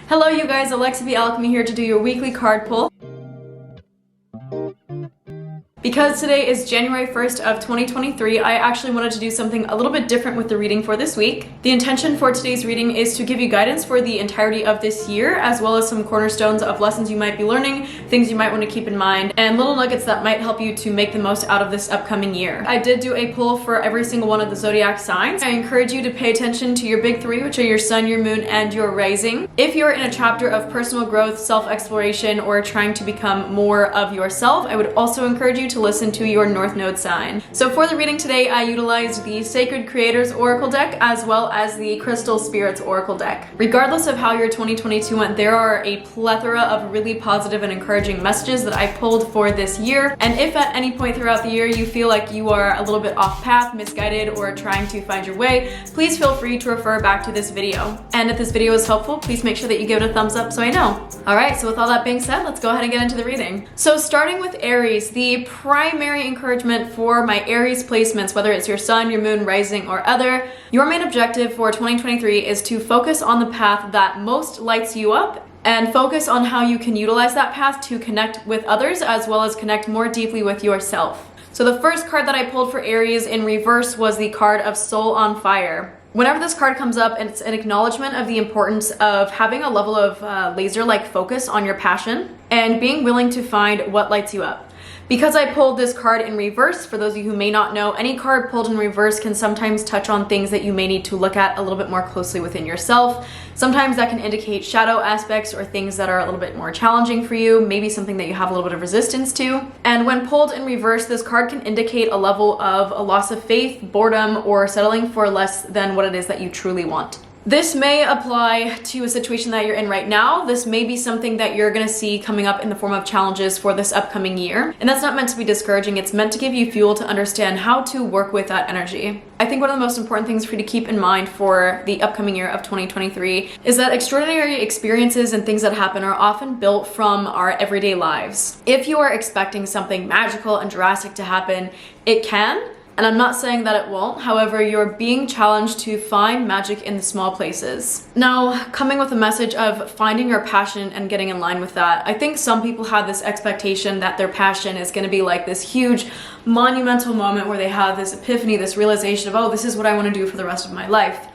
Hello you guys, Alexa the Alchemy here to do your weekly card pull. Because today is January 1st of 2023, I actually wanted to do something a little bit different with the reading for this week. The intention for today's reading is to give you guidance for the entirety of this year, as well as some cornerstones of lessons you might be learning, things you might want to keep in mind, and little nuggets that might help you to make the most out of this upcoming year. I did do a pull for every single one of the zodiac signs. I encourage you to pay attention to your big three, which are your sun, your moon, and your rising. If you're in a chapter of personal growth, self-exploration, or trying to become more of yourself, I would also encourage you to listen to your North Node sign. So for the reading today, I utilized the Sacred Creators Oracle deck as well as the Crystal Spirits Oracle deck. Regardless of how your 2022 went, there are a plethora of really positive and encouraging messages that I pulled for this year. And if at any point throughout the year you feel like you are a little bit off path, misguided, or trying to find your way, please feel free to refer back to this video. And if this video is helpful, please make sure that you give it a thumbs up so I know. Alright, so with all that being said, let's go ahead and get into the reading. So starting with Aries, the primary encouragement for my Aries placements, whether it's your sun, your moon, rising, or other, your main objective for 2023 is to focus on the path that most lights you up and focus on how you can utilize that path to connect with others as well as connect more deeply with yourself. So the first card that I pulled for Aries in reverse was the card of Soul on Fire. Whenever this card comes up, it's an acknowledgement of the importance of having a level of laser-like focus on your passion and being willing to find what lights you up. Because I pulled this card in reverse, for those of you who may not know, any card pulled in reverse can sometimes touch on things that you may need to look at a little bit more closely within yourself. Sometimes that can indicate shadow aspects or things that are a little bit more challenging for you, maybe something that you have a little bit of resistance to. And when pulled in reverse, this card can indicate a level of a loss of faith, boredom, or settling for less than what it is that you truly want. This may apply to a situation that you're in right now. This may be something that you're gonna see coming up in the form of challenges for this upcoming year. And that's not meant to be discouraging, it's meant to give you fuel to understand how to work with that energy. I think one of the most important things for you to keep in mind for the upcoming year of 2023 is that extraordinary experiences and things that happen are often built from our everyday lives. If you are expecting something magical and drastic to happen, it can. And I'm not saying that it won't, however, you're being challenged to find magic in the small places. Now, coming with a message of finding your passion and getting in line with that, I think some people have this expectation that their passion is gonna be like this huge, monumental moment where they have this epiphany, this realization of, oh, this is what I wanna do for the rest of my life.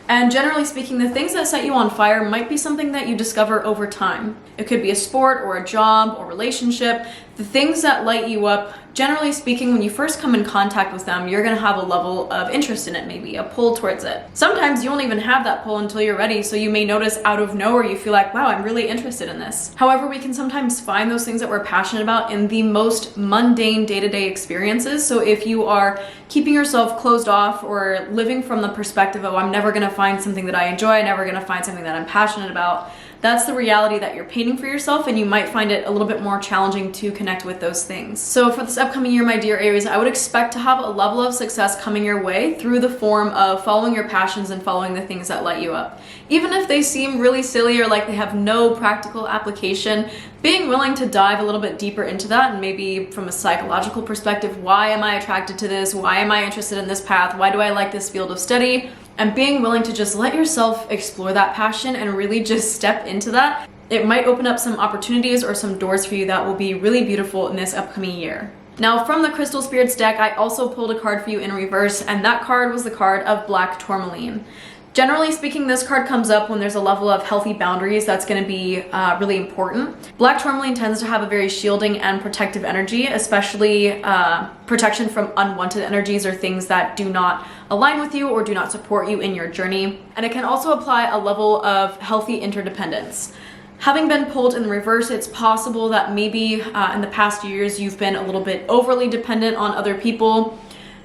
And generally speaking, the things that set you on fire might be something that you discover over time. It could be a sport or a job or relationship. The things that light you up, generally speaking, when you first come in contact with them, you're gonna have a level of interest in it, maybe a pull towards it. Sometimes you won't even have that pull until you're ready, so you may notice out of nowhere you feel like, wow, I'm really interested in this. However, we can sometimes find those things that we're passionate about in the most mundane day-to-day experiences. So if you are keeping yourself closed off or living from the perspective of, I'm never gonna find something that I enjoy, I'm never gonna find something that I'm passionate about, that's the reality that you're painting for yourself, and you might find it a little bit more challenging to connect with those things. So for this upcoming year, my dear Aries, I would expect to have a level of success coming your way through the form of following your passions and following the things that light you up. Even if they seem really silly or like they have no practical application, being willing to dive a little bit deeper into that, and maybe from a psychological perspective, why am I attracted to this? Why am I interested in this path? Why do I like this field of study? And being willing to just let yourself explore that passion and really just step into that, it might open up some opportunities or some doors for you that will be really beautiful in this upcoming year. Now, from the Crystal Spirits deck, I also pulled a card for you in reverse, and that card was the card of Black Tourmaline. Generally speaking, this card comes up when there's a level of healthy boundaries that's going to be really important. Black Tourmaline tends to have a very shielding and protective energy, especially protection from unwanted energies or things that do not align with you or do not support you in your journey. And it can also apply a level of healthy interdependence. Having been pulled in the reverse, it's possible that maybe in the past years you've been a little bit overly dependent on other people.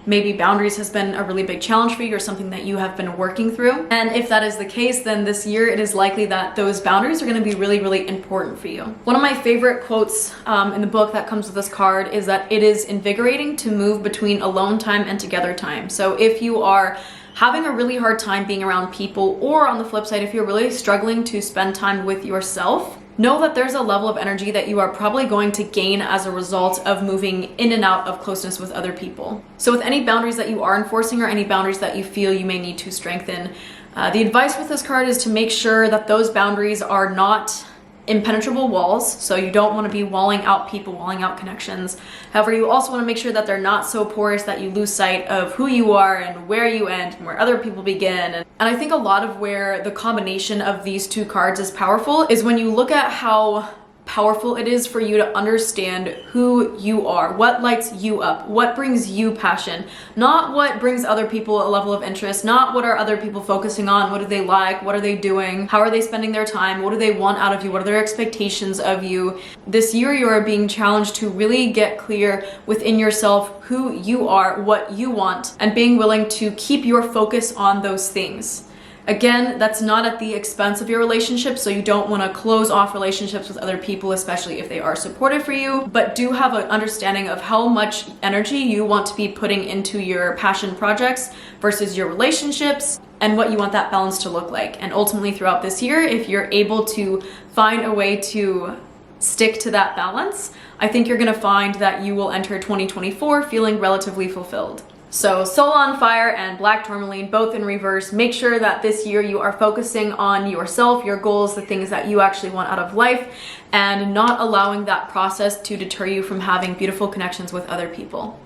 Maybe boundaries has been a really big challenge for you or something that you have been working through. And if that is the case, then this year it is likely that those boundaries are going to be really, really important for you. One of my favorite quotes in the book that comes with this card is that it is invigorating to move between alone time and together time. So if you are having a really hard time being around people, or on the flip side, if you're really struggling to spend time with yourself, know that there's a level of energy that you are probably going to gain as a result of moving in and out of closeness with other people. So with any boundaries that you are enforcing or any boundaries that you feel you may need to strengthen, The advice with this card is to make sure that those boundaries are not impenetrable walls, so you don't want to be walling out people, walling out connections. However, you also want to make sure that they're not so porous that you lose sight of who you are and where you end and where other people begin. And I think a lot of where the combination of these two cards is powerful is when you look at how powerful it is for you to understand who you are, what lights you up, what brings you passion, not what brings other people a level of interest, not what are other people focusing on, what do they like, what are they doing, how are they spending their time, what do they want out of you, what are their expectations of you. This year you are being challenged to really get clear within yourself who you are, what you want, and being willing to keep your focus on those things. Again, that's not at the expense of your relationship, so you don't want to close off relationships with other people, especially if they are supportive for you, but do have an understanding of how much energy you want to be putting into your passion projects versus your relationships and what you want that balance to look like. And ultimately throughout this year, if you're able to find a way to stick to that balance, I think you're going to find that you will enter 2024 feeling relatively fulfilled. So Soul on Fire and Black Tourmaline, both in reverse. Make sure that this year you are focusing on yourself, your goals, the things that you actually want out of life, and not allowing that process to deter you from having beautiful connections with other people.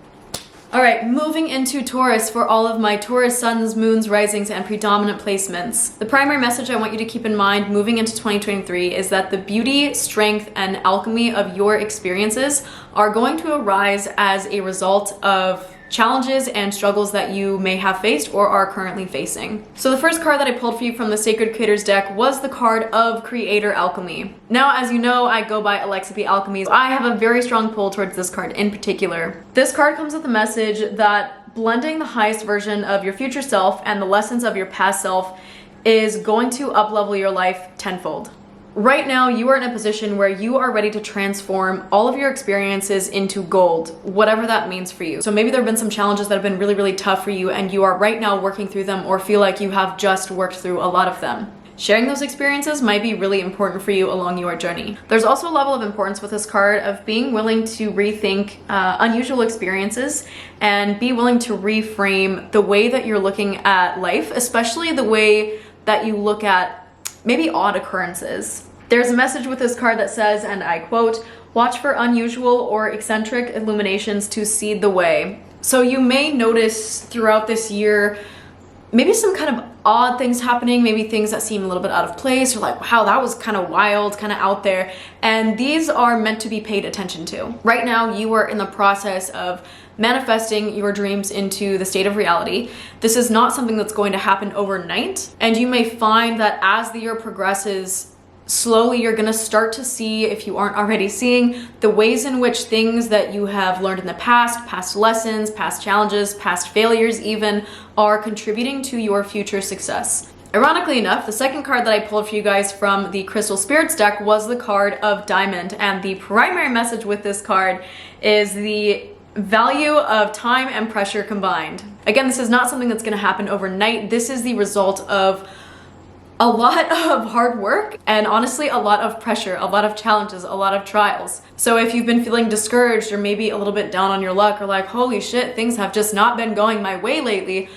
All right, moving into Taurus for all of my Taurus suns, moons, risings, and predominant placements. The primary message I want you to keep in mind moving into 2023 is that the beauty, strength, and alchemy of your experiences are going to arise as a result of challenges and struggles that you may have faced or are currently facing. So the first card that I pulled for you from the Sacred Creators deck was the card of Creator Alchemy. Now, as you know, I go by Alexa P. Alchemy. I have a very strong pull towards this card in particular. This card comes with a message that blending the highest version of your future self and the lessons of your past self is going to up-level your life tenfold. Right now, you are in a position where you are ready to transform all of your experiences into gold, whatever that means for you. So maybe there have been some challenges that have been really, really tough for you and you are right now working through them or feel like you have just worked through a lot of them. Sharing those experiences might be really important for you along your journey. There's also a level of importance with this card of being willing to rethink unusual experiences and be willing to reframe the way that you're looking at life, especially the way that you look at maybe odd occurrences. There's a message with this card that says, and I quote, "Watch for unusual or eccentric illuminations to seed the way." So you may notice throughout this year maybe some kind of odd things happening, maybe things that seem a little bit out of place or like, wow, that was kind of wild, kind of out there. And these are meant to be paid attention to. Right now, you are in the process of manifesting your dreams into the state of reality. This is not something that's going to happen overnight. And you may find that as the year progresses, slowly you're going to start to see, if you aren't already seeing, the ways in which things that you have learned in the past lessons, past challenges, past failures even, are contributing to your future success. Ironically enough, the second card that I pulled for you guys from the Crystal Spirits deck was the card of Diamond, and the primary message with this card is the value of time and pressure combined. Again, this is not something that's going to happen overnight. This is the result of a lot of hard work and honestly a lot of pressure, a lot of challenges, a lot of trials. So if you've been feeling discouraged or maybe a little bit down on your luck or like, holy shit, things have just not been going my way lately,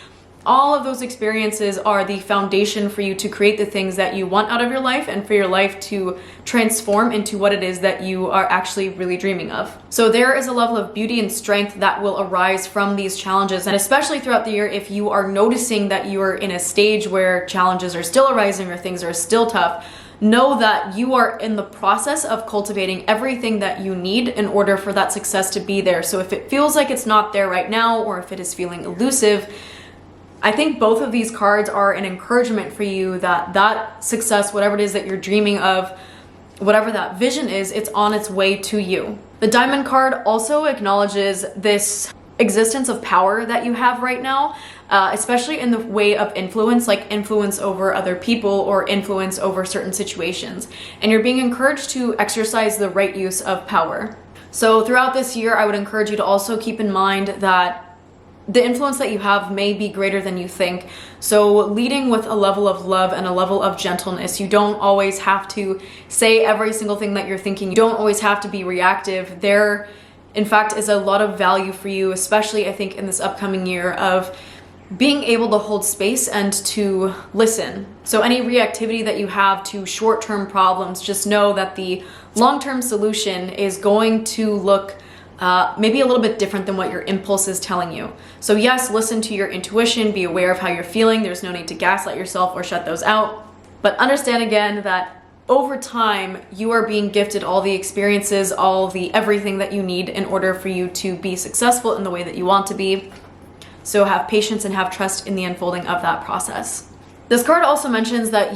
all of those experiences are the foundation for you to create the things that you want out of your life and for your life to transform into what it is that you are actually really dreaming of. So there is a level of beauty and strength that will arise from these challenges, and especially throughout the year, if you are noticing that you are in a stage where challenges are still arising or things are still tough, know that you are in the process of cultivating everything that you need in order for that success to be there. So if it feels like it's not there right now, or if it is feeling elusive, I think both of these cards are an encouragement for you that that success, whatever it is that you're dreaming of, whatever that vision is, it's on its way to you. The Diamond card also acknowledges this existence of power that you have right now, especially in the way of influence, like influence over other people or influence over certain situations. And you're being encouraged to exercise the right use of power. So throughout this year, I would encourage you to also keep in mind that the influence that you have may be greater than you think. So leading with a level of love and a level of gentleness. You don't always have to say every single thing that you're thinking. You don't always have to be reactive. There, in fact, is a lot of value for you, especially I think in this upcoming year, of being able to hold space and to listen. So any reactivity that you have to short-term problems, just know that the long-term solution is going to look maybe a little bit different than what your impulse is telling you. So yes, listen to your intuition, be aware of how you're feeling. There's no need to gaslight yourself or shut those out. But understand again that over time, you are being gifted all the experiences, all the everything that you need in order for you to be successful in the way that you want to be. So have patience and have trust in the unfolding of that process. This card also mentions that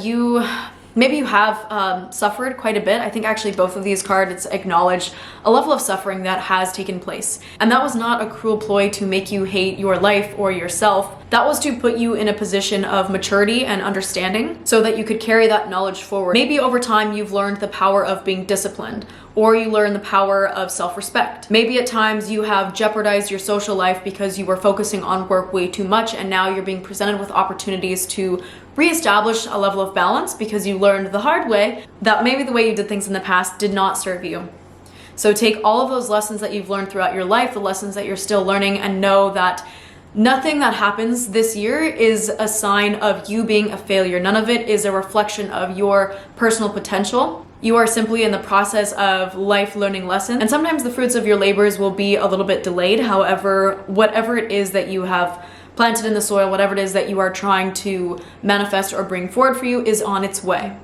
maybe you have suffered quite a bit. I think actually both of these cards acknowledge a level of suffering that has taken place. And that was not a cruel ploy to make you hate your life or yourself. That was to put you in a position of maturity and understanding so that you could carry that knowledge forward. Maybe over time you've learned the power of being disciplined, or you learn the power of self-respect. Maybe at times you have jeopardized your social life because you were focusing on work way too much, and now you're being presented with opportunities to reestablish a level of balance because you learned the hard way that maybe the way you did things in the past did not serve you. So take all of those lessons that you've learned throughout your life, the lessons that you're still learning, and know that nothing that happens this year is a sign of you being a failure. None of it is a reflection of your personal potential. You are simply in the process of life learning lessons, and sometimes the fruits of your labors will be a little bit delayed. However, whatever it is that you have planted in the soil, whatever it is that you are trying to manifest or bring forward for you is on its way.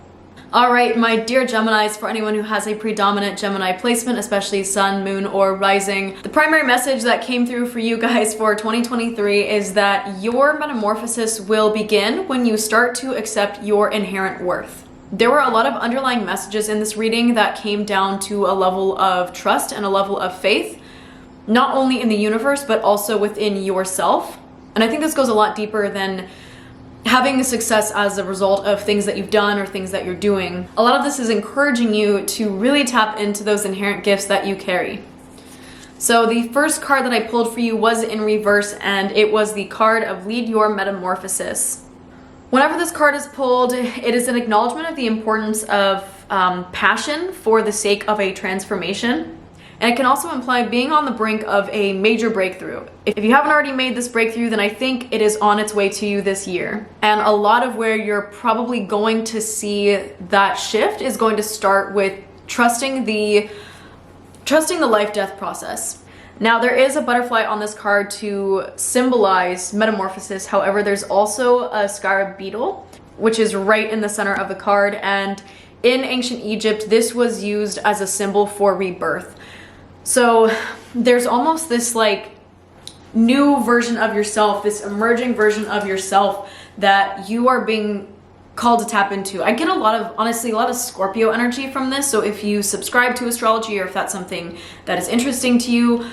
All right, my dear Geminis, for anyone who has a predominant Gemini placement, especially sun, moon, or rising, the primary message that came through for you guys for 2023 is that your metamorphosis will begin when you start to accept your inherent worth. There were a lot of underlying messages in this reading that came down to a level of trust and a level of faith, not only in the universe, but also within yourself. And I think this goes a lot deeper than having success as a result of things that you've done or things that you're doing. A lot of this is encouraging you to really tap into those inherent gifts that you carry. So the first card that I pulled for you was in reverse, and it was the card of Lead Your Metamorphosis. Whenever this card is pulled, it is an acknowledgement of the importance of passion for the sake of a transformation. And it can also imply being on the brink of a major breakthrough. If you haven't already made this breakthrough, then I think it is on its way to you this year. And a lot of where you're probably going to see that shift is going to start with trusting the life-death process. Now, there is a butterfly on this card to symbolize metamorphosis. However, there's also a scarab beetle, which is right in the center of the card. And in ancient Egypt, this was used as a symbol for rebirth. So there's almost this like new version of yourself, this emerging version of yourself that you are being called to tap into. I get honestly a lot of Scorpio energy from this. So if you subscribe to astrology, or if that's something that is interesting to you,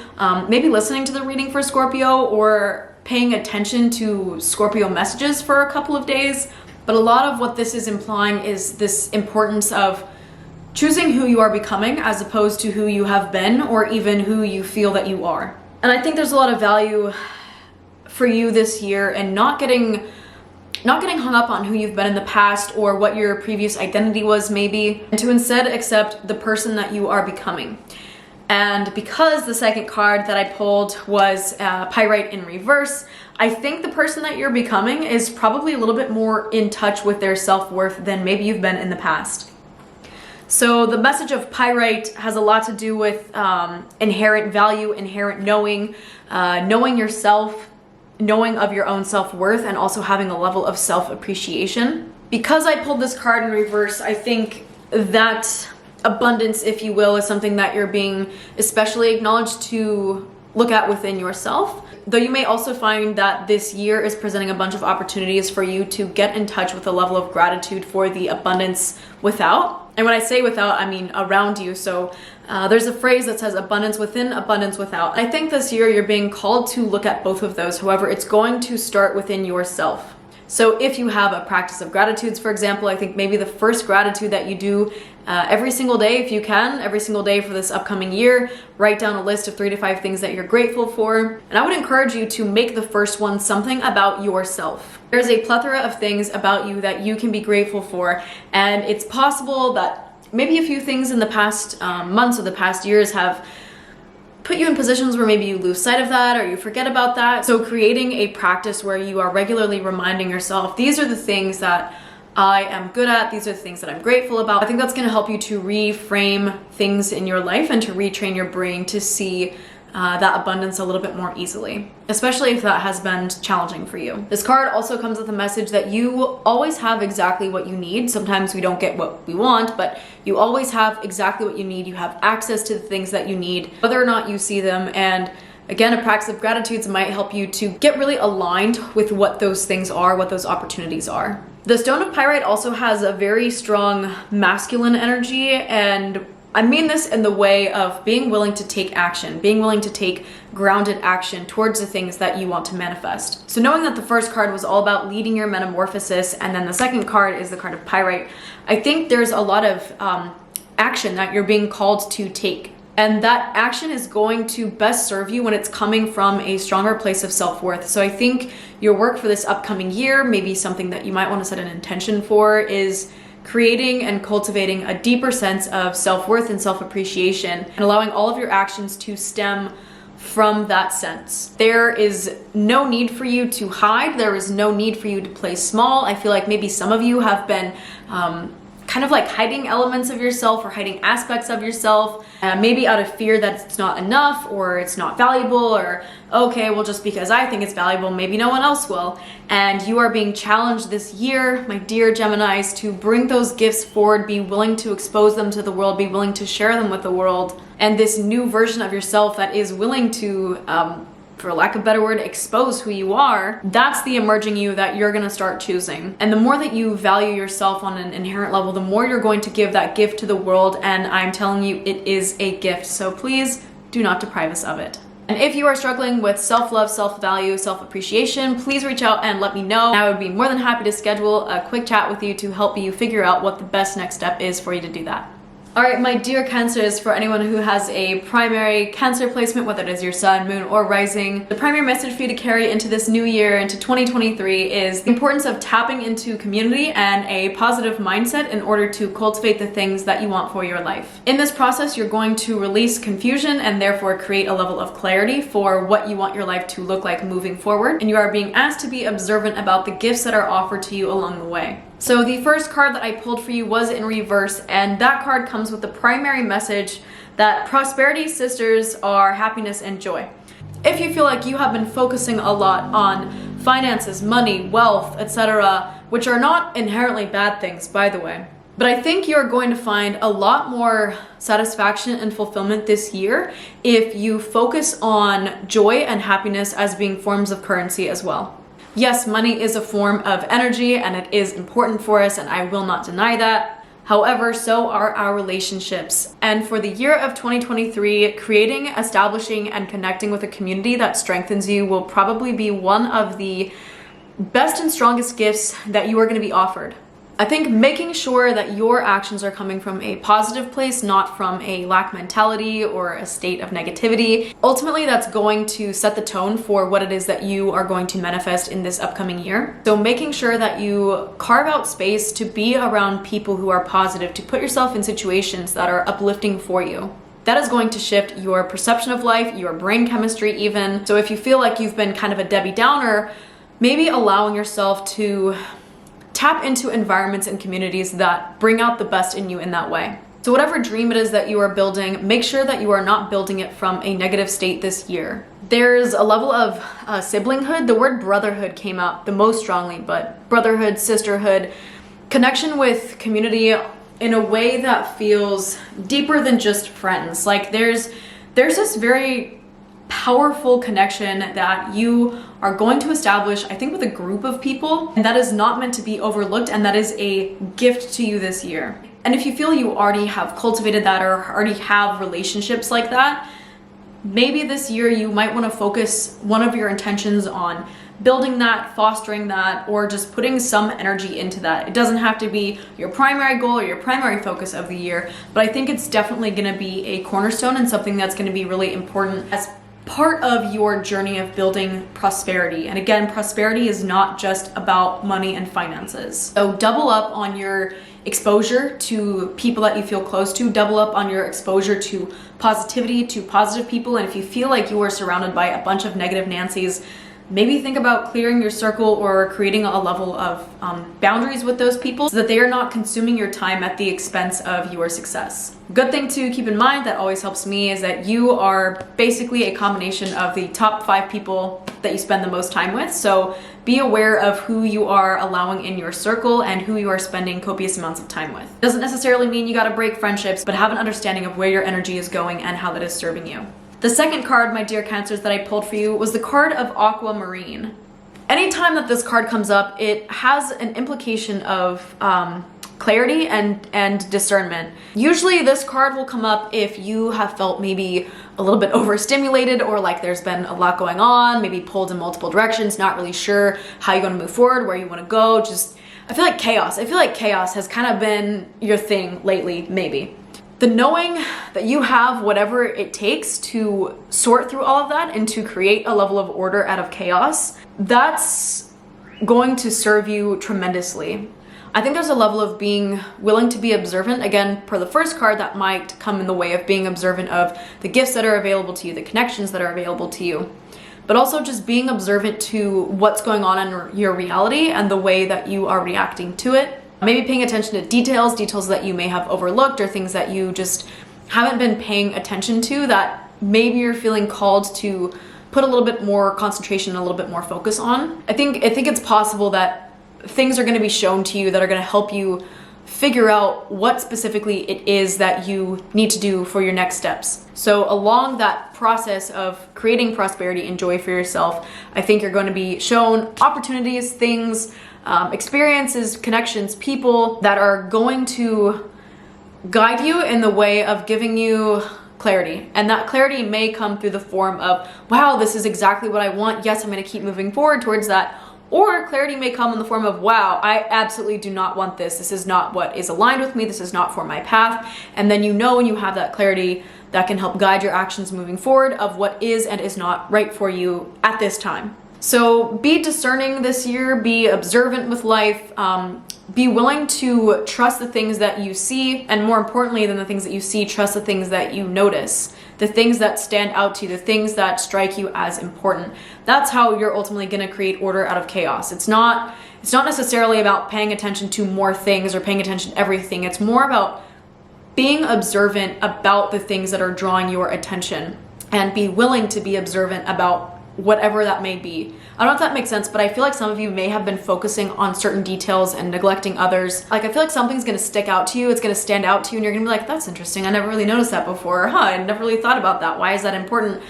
maybe listening to the reading for Scorpio or paying attention to Scorpio messages for a couple of days. But a lot of what this is implying is this importance of choosing who you are becoming as opposed to who you have been or even who you feel that you are. And I think there's a lot of value for you this year in not getting hung up on who you've been in the past or what your previous identity was maybe, and to instead accept the person that you are becoming. And because the second card that I pulled was Pyrite in reverse, I think the person that you're becoming is probably a little bit more in touch with their self-worth than maybe you've been in the past. So the message of Pyrite has a lot to do with inherent value, inherent knowing, knowing yourself, knowing of your own self-worth, and also having a level of self-appreciation. Because I pulled this card in reverse, I think that abundance, if you will, is something that you're being especially acknowledged to look at within yourself. Though you may also find that this year is presenting a bunch of opportunities for you to get in touch with a level of gratitude for the abundance without. And when I say without, I mean around you. So there's a phrase that says abundance within, abundance without. I think this year you're being called to look at both of those. However, it's going to start within yourself. So if you have a practice of gratitudes, for example, I think maybe the first gratitude that you do every single day, if you can, every single day for this upcoming year, write down a list of 3 to 5 things that you're grateful for. And I would encourage you to make the first one something about yourself. There's a plethora of things about you that you can be grateful for. And it's possible that maybe a few things in the past months or the past years have put you in positions where maybe you lose sight of that or you forget about that. So creating a practice where you are regularly reminding yourself, these are the things that I am good at, these are the things that I'm grateful about. I think that's going to help you to reframe things in your life and to retrain your brain to see that abundance a little bit more easily, especially if that has been challenging for you. This card also comes with a message that you always have exactly what you need. Sometimes we don't get what we want, but you always have exactly what you need. You have access to the things that you need, whether or not you see them. And again, a practice of gratitude might help you to get really aligned with what those things are, what those opportunities are. The Stone of Pyrite also has a very strong masculine energy, and I mean this in the way of being willing to take action, being willing to take grounded action towards the things that you want to manifest. So knowing that the first card was all about leading your metamorphosis, and then the second card is the card of Pyrite, I think there's a lot of action that you're being called to take. And that action is going to best serve you when it's coming from a stronger place of self-worth. So I think your work for this upcoming year, maybe something that you might want to set an intention for, is creating and cultivating a deeper sense of self-worth and self-appreciation, and allowing all of your actions to stem from that sense. There is no need for you to hide. There is no need for you to play small. I feel like maybe some of you have been kind of like hiding elements of yourself or hiding aspects of yourself, maybe out of fear that it's not enough or it's not valuable, or okay, well, just because I think it's valuable, maybe no one else will. And you are being challenged this year, my dear Geminis, to bring those gifts forward, be willing to expose them to the world, be willing to share them with the world. And this new version of yourself that is willing to, for lack of a better word, expose who you are, that's the emerging you that you're gonna start choosing. And the more that you value yourself on an inherent level, the more you're going to give that gift to the world. And I'm telling you, it is a gift. So please do not deprive us of it. And if you are struggling with self-love, self-value, self-appreciation, please reach out and let me know. I would be more than happy to schedule a quick chat with you to help you figure out what the best next step is for you to do that. All right, my dear Cancers, for anyone who has a primary Cancer placement, whether it is your sun, moon, or rising, the primary message for you to carry into this new year, into 2023, is the importance of tapping into community and a positive mindset in order to cultivate the things that you want for your life. In this process, you're going to release confusion and therefore create a level of clarity for what you want your life to look like moving forward. And you are being asked to be observant about the gifts that are offered to you along the way. So the first card that I pulled for you was in reverse, and that card comes with the primary message that prosperity sisters are happiness and joy. If you feel like you have been focusing a lot on finances, money, wealth, etc., which are not inherently bad things, by the way, but I think you're going to find a lot more satisfaction and fulfillment this year if you focus on joy and happiness as being forms of currency as well. Yes, money is a form of energy and it is important for us, and I will not deny that. However, so are our relationships. And for the year of 2023, creating, establishing, and connecting with a community that strengthens you will probably be one of the best and strongest gifts that you are going to be offered. I think making sure that your actions are coming from a positive place, not from a lack mentality or a state of negativity. Ultimately, that's going to set the tone for what it is that you are going to manifest in this upcoming year. So making sure that you carve out space to be around people who are positive, to put yourself in situations that are uplifting for you. That is going to shift your perception of life, your brain chemistry even. So if you feel like you've been kind of a Debbie Downer, maybe allowing yourself to tap into environments and communities that bring out the best in you in that way. So whatever dream it is that you are building, make sure that you are not building it from a negative state this year. There's a level of siblinghood. The word brotherhood came out the most strongly, but brotherhood, sisterhood, connection with community in a way that feels deeper than just friends. Like there's this very powerful connection that you are going to establish, I think, with a group of people, and that is not meant to be overlooked, and that is a gift to you this year. And if you feel you already have cultivated that or already have relationships like that, maybe this year you might want to focus one of your intentions on building that, fostering that, or just putting some energy into that. It doesn't have to be your primary goal or your primary focus of the year, but I think it's definitely going to be a cornerstone and something that's going to be really important as part of your journey of building prosperity. And again, prosperity is not just about money and finances. So double up on your exposure to people that you feel close to. Double up on your exposure to positivity, to positive people. And if you feel like you are surrounded by a bunch of negative Nancys, maybe think about clearing your circle or creating a level of boundaries with those people so that they are not consuming your time at the expense of your success. Good thing to keep in mind that always helps me is that you are basically a combination of the top 5 people that you spend the most time with. So be aware of who you are allowing in your circle and who you are spending copious amounts of time with. Doesn't necessarily mean you gotta break friendships, but have an understanding of where your energy is going and how that is serving you. The second card, my dear Cancers, that I pulled for you was the card of Aquamarine. Anytime that this card comes up, it has an implication of clarity and discernment. Usually this card will come up if you have felt maybe a little bit overstimulated or like there's been a lot going on, maybe pulled in multiple directions, not really sure how you're going to move forward, where you want to go. I feel like chaos. I feel like chaos has kind of been your thing lately, maybe. The knowing that you have whatever it takes to sort through all of that and to create a level of order out of chaos, that's going to serve you tremendously. I think there's a level of being willing to be observant. Again, per the first card, that might come in the way of being observant of the gifts that are available to you, the connections that are available to you, but also just being observant to what's going on in your reality and the way that you are reacting to it. Maybe paying attention to details that you may have overlooked or things that you just haven't been paying attention to that maybe you're feeling called to put a little bit more concentration and a little bit more focus on. I think it's possible that things are going to be shown to you that are going to help you figure out what specifically it is that you need to do for your next steps. So along that process of creating prosperity and joy for yourself, I think you're going to be shown opportunities, things, experiences, connections, people that are going to guide you in the way of giving you clarity. And that clarity may come through the form of, wow, this is exactly what I want. Yes, I'm going to keep moving forward towards that. Or clarity may come in the form of, wow, I absolutely do not want this. This is not what is aligned with me. This is not for my path. And then you know when you have that clarity that can help guide your actions moving forward of what is and is not right for you at this time. So be discerning this year, be observant with life, be willing to trust the things that you see, and more importantly than the things that you see, trust the things that you notice, the things that stand out to you, the things that strike you as important. That's how you're ultimately going to create order out of chaos. It's not necessarily about paying attention to more things or paying attention to everything. It's more about being observant about the things that are drawing your attention and be willing to be observant about whatever that may be. I don't know if that makes sense, but I feel like some of you may have been focusing on certain details and neglecting others. Like, I feel like something's gonna stick out to you, it's gonna stand out to you, and you're gonna be like, that's interesting, I never really noticed that before. I never really thought about that. Why is that important?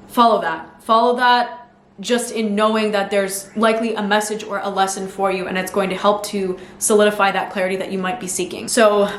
Follow that. Follow that just in knowing that there's likely a message or a lesson for you, and it's going to help to solidify that clarity that you might be seeking. So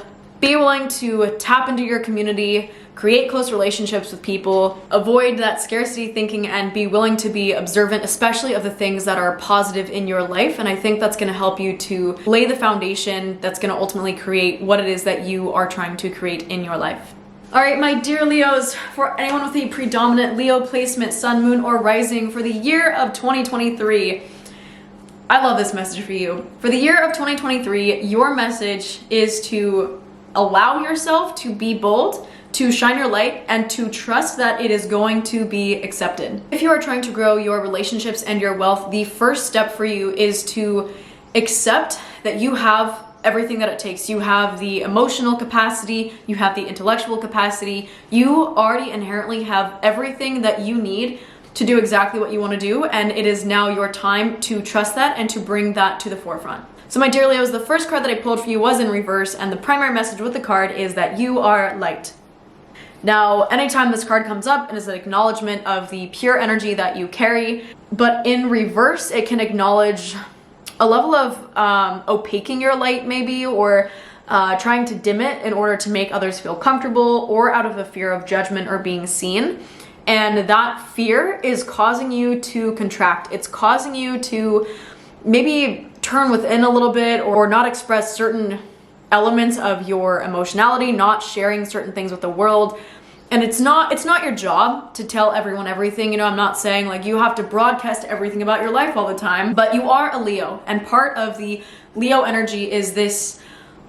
be willing to tap into your community, create close relationships with people, avoid that scarcity thinking, and be willing to be observant, especially of the things that are positive in your life. And I think that's going to help you to lay the foundation that's going to ultimately create what it is that you are trying to create in your life. All right, my dear Leos, for anyone with a predominant Leo placement, sun, moon, or rising for the year of 2023, I love this message for you. For the year of 2023, your message is to allow yourself to be bold, to shine your light, and to trust that it is going to be accepted. If you are trying to grow your relationships and your wealth, the first step for you is to accept that you have everything that it takes. You have the emotional capacity, you have the intellectual capacity, you already inherently have everything that you need to do exactly what you want to do, and it is now your time to trust that and to bring that to the forefront. So my dear Leos, the first card that I pulled for you was in reverse, and the primary message with the card is that you are light. Now, anytime this card comes up, it is an acknowledgement of the pure energy that you carry, but in reverse, it can acknowledge a level of opaquing your light maybe, or trying to dim it in order to make others feel comfortable, or out of a fear of judgment or being seen. And that fear is causing you to contract. It's causing you to maybe turn within a little bit, or not express certain elements of your emotionality, not sharing certain things with the world. And it's not your job to tell everyone everything. You know, I'm not saying like you have to broadcast everything about your life all the time, but you are a Leo, and part of the Leo energy is this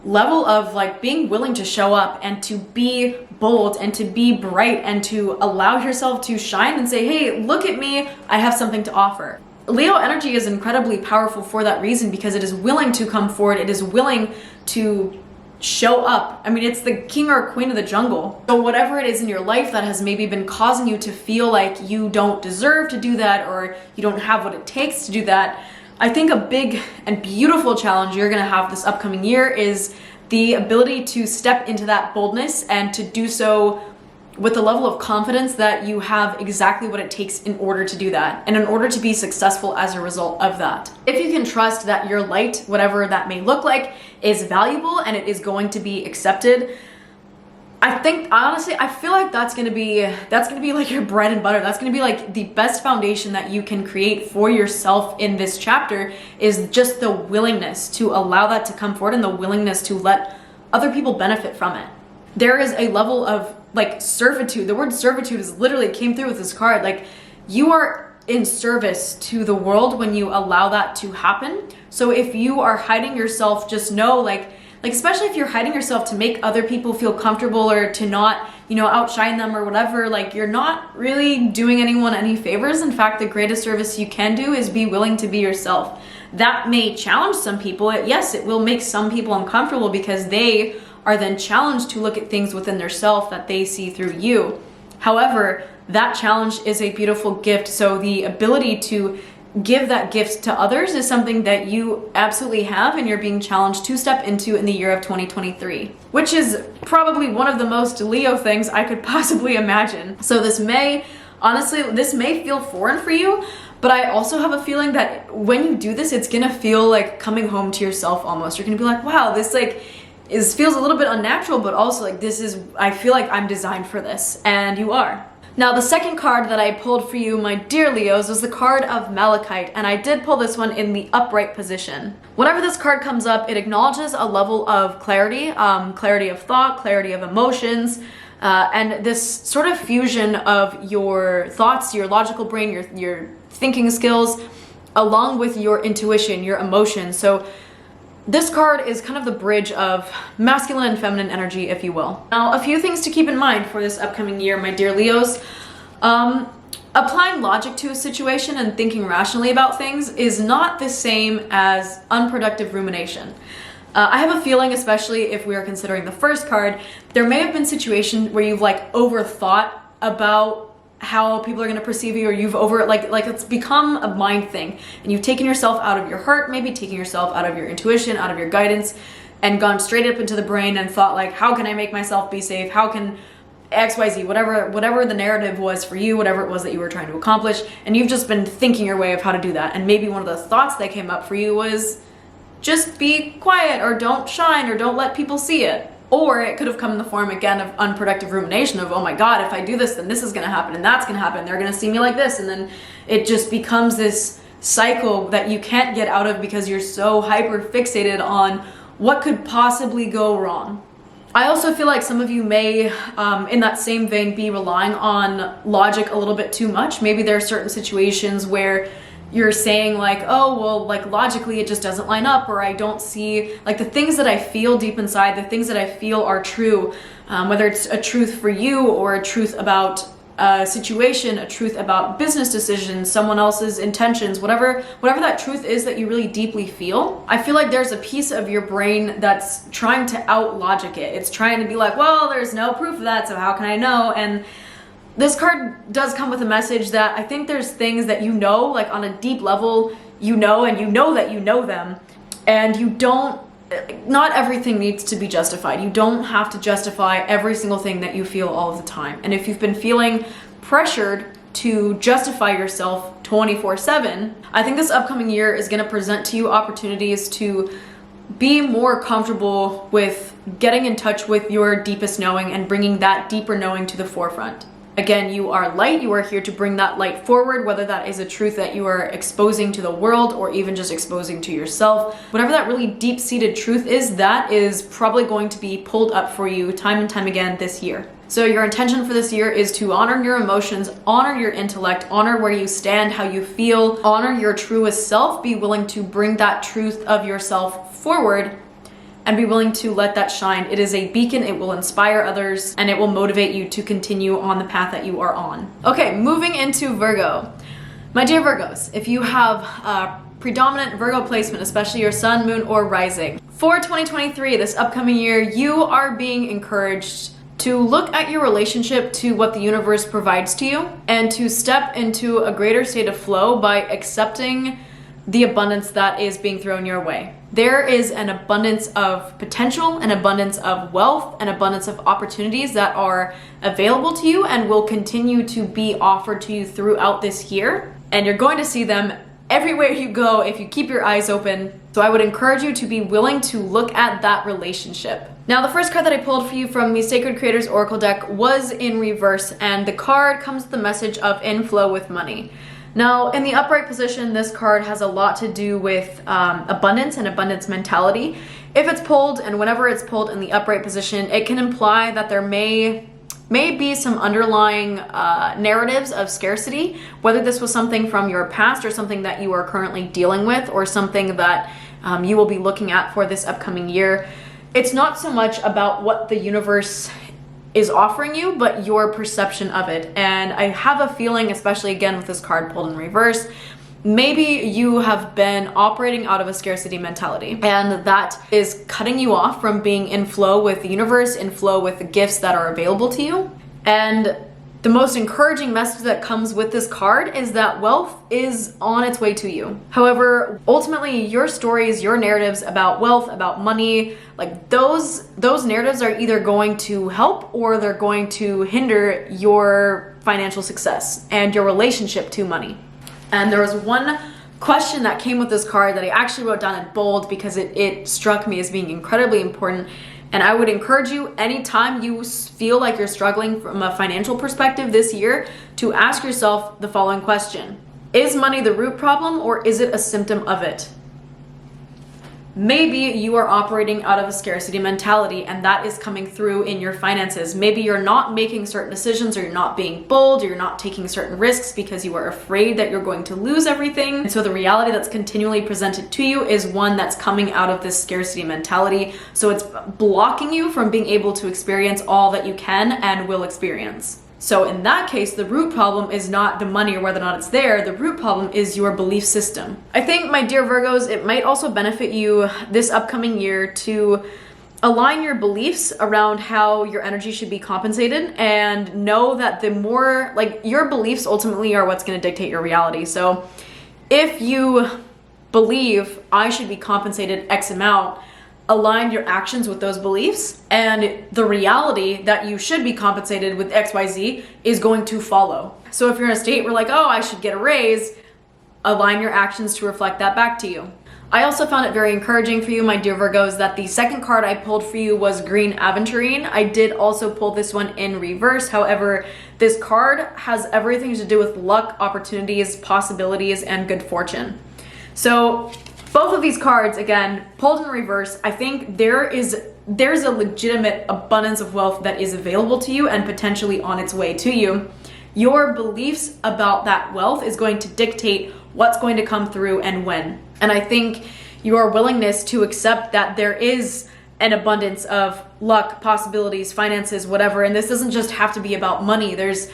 level of like being willing to show up and to be bold and to be bright and to allow yourself to shine and say, hey, look at me, I have something to offer. Leo energy is incredibly powerful for that reason, because it is willing to come forward, it is willing to show up. I mean, it's the king or queen of the jungle. So whatever it is in your life that has maybe been causing you to feel like you don't deserve to do that, or you don't have what it takes to do that, I think a big and beautiful challenge you're gonna have this upcoming year is the ability to step into that boldness and to do so with a level of confidence that you have exactly what it takes in order to do that, and in order to be successful as a result of that. If you can trust that your light, whatever that may look like, is valuable and it is going to be accepted, I think, honestly, I feel like that's gonna be like your bread and butter. That's gonna be like the best foundation that you can create for yourself in this chapter, is just the willingness to allow that to come forward and the willingness to let other people benefit from it. There is a level of like servitude. The word servitude is literally came through with this card. Like, you are in service to the world when you allow that to happen. So if you are hiding yourself, just know like especially if you're hiding yourself to make other people feel comfortable or to not, you know, outshine them or whatever, like you're not really doing anyone any favors. In fact, the greatest service you can do is be willing to be yourself. That may challenge some people. Yes, it will make some people uncomfortable because they are then challenged to look at things within their self that they see through you. However, that challenge is a beautiful gift. So the ability to give that gift to others is something that you absolutely have, and you're being challenged to step into in the year of 2023, which is probably one of the most Leo things I could possibly imagine. So this may, honestly, this may feel foreign for you, but I also have a feeling that when you do this, it's gonna feel like coming home to yourself almost. You're gonna be like, wow, this like feels a little bit unnatural, but also like this is, I feel like I'm designed for this, and you are. Now, the second card that I pulled for you, my dear Leos, was the card of Malachite, and I did pull this one in the upright position. Whenever this card comes up, it acknowledges a level of clarity, clarity of thought, clarity of emotions, and this sort of fusion of your thoughts, your logical brain, your thinking skills, along with your intuition, your emotions. So this card is kind of the bridge of masculine and feminine energy, if you will. Now, a few things to keep in mind for this upcoming year, my dear Leos. Applying logic to a situation and thinking rationally about things is not the same as unproductive rumination. I have a feeling, especially if we are considering the first card, there may have been situations where you've like overthought about how people are going to perceive you, or you've like it's become a mind thing, and you've taken yourself out of your heart, maybe taking yourself out of your intuition, out of your guidance, and gone straight up into the brain and thought like, how can I make myself be safe? How can XYZ, whatever the narrative was for you, whatever it was that you were trying to accomplish, and you've just been thinking your way of how to do that. And maybe one of the thoughts that came up for you was just be quiet, or don't shine, or don't let people see it. Or it could have come in the form, again, of unproductive rumination of, oh my God, if I do this, then this is gonna happen, and that's gonna happen, they're gonna see me like this, and then it just becomes this cycle that you can't get out of because you're so hyper fixated on what could possibly go wrong. I also feel like some of you may, in that same vein, be relying on logic a little bit too much. Maybe there are certain situations where you're saying like, oh, well, like logically it just doesn't line up, or I don't see, like the things that I feel deep inside, the things that I feel are true, whether it's a truth for you or a truth about a situation, a truth about business decisions, someone else's intentions, whatever that truth is that you really deeply feel. I feel like there's a piece of your brain that's trying to out logic it. It's trying to be like, well, there's no proof of that, so how can I know? And this card does come with a message that I think there's things that you know, like on a deep level, you know, and you know that you know them, and you don't, not everything needs to be justified. You don't have to justify every single thing that you feel all of the time. And if you've been feeling pressured to justify yourself 24/7, I think this upcoming year is going to present to you opportunities to be more comfortable with getting in touch with your deepest knowing and bringing that deeper knowing to the forefront. Again, you are light. You are here to bring that light forward, whether that is a truth that you are exposing to the world or even just exposing to yourself. Whatever that really deep-seated truth is, that is probably going to be pulled up for you time and time again this year. So your intention for this year is to honor your emotions, honor your intellect, honor where you stand, how you feel, honor your truest self, be willing to bring that truth of yourself forward, and be willing to let that shine. It is a beacon, it will inspire others, and it will motivate you to continue on the path that you are on. Okay, moving into Virgo. My dear Virgos, if you have a predominant Virgo placement, especially your sun, moon, or rising, for 2023, this upcoming year, you are being encouraged to look at your relationship to what the universe provides to you and to step into a greater state of flow by accepting the abundance that is being thrown your way. There is an abundance of potential, an abundance of wealth, an abundance of opportunities that are available to you and will continue to be offered to you throughout this year. And you're going to see them everywhere you go if you keep your eyes open. So I would encourage you to be willing to look at that relationship. Now, the first card that I pulled for you from the Sacred Creators Oracle deck was in reverse, and the card comes with the message of inflow with money. Now, in the upright position, this card has a lot to do with abundance and abundance mentality. If it's pulled, and whenever it's pulled in the upright position, it can imply that there may be some underlying narratives of scarcity, whether this was something from your past or something that you are currently dealing with or something that you will be looking at for this upcoming year. It's not so much about what the universe is offering you, but your perception of it. And I have a feeling, especially again with this card pulled in reverse, maybe you have been operating out of a scarcity mentality, and that is cutting you off from being in flow with the universe, in flow with the gifts that are available to you. And the most encouraging message that comes with this card is that wealth is on its way to you. However, ultimately, your stories, your narratives about wealth, about money, like those narratives are either going to help or they're going to hinder your financial success and your relationship to money. And there was one question that came with this card that I actually wrote down in bold because it struck me as being incredibly important. And I would encourage you, anytime you feel like you're struggling from a financial perspective this year, to ask yourself the following question. Is money the root problem, or is it a symptom of it? Maybe you are operating out of a scarcity mentality and that is coming through in your finances. Maybe you're not making certain decisions, or you're not being bold, or you're not taking certain risks because you are afraid that you're going to lose everything. And so the reality that's continually presented to you is one that's coming out of this scarcity mentality. So it's blocking you from being able to experience all that you can and will experience. So in that case, the root problem is not the money or whether or not it's there. The root problem is your belief system. I think, my dear Virgos, it might also benefit you this upcoming year to align your beliefs around how your energy should be compensated, and know that the more, like, your beliefs ultimately are what's going to dictate your reality. So if you believe I should be compensated X amount, align your actions with those beliefs, and the reality that you should be compensated with XYZ is going to follow. So if you're in a state where like, oh, I should get a raise, align your actions to reflect that back to you. I also found it very encouraging for you, my dear Virgos, that the second card I pulled for you was Green Aventurine. I did also pull this one in reverse. However, this card has everything to do with luck, opportunities, possibilities, and good fortune. So both of these cards, again, pulled in reverse, I think there's a legitimate abundance of wealth that is available to you and potentially on its way to you. Your beliefs about that wealth is going to dictate what's going to come through and when. And I think your willingness to accept that there is an abundance of luck, possibilities, finances, whatever, and this doesn't just have to be about money. This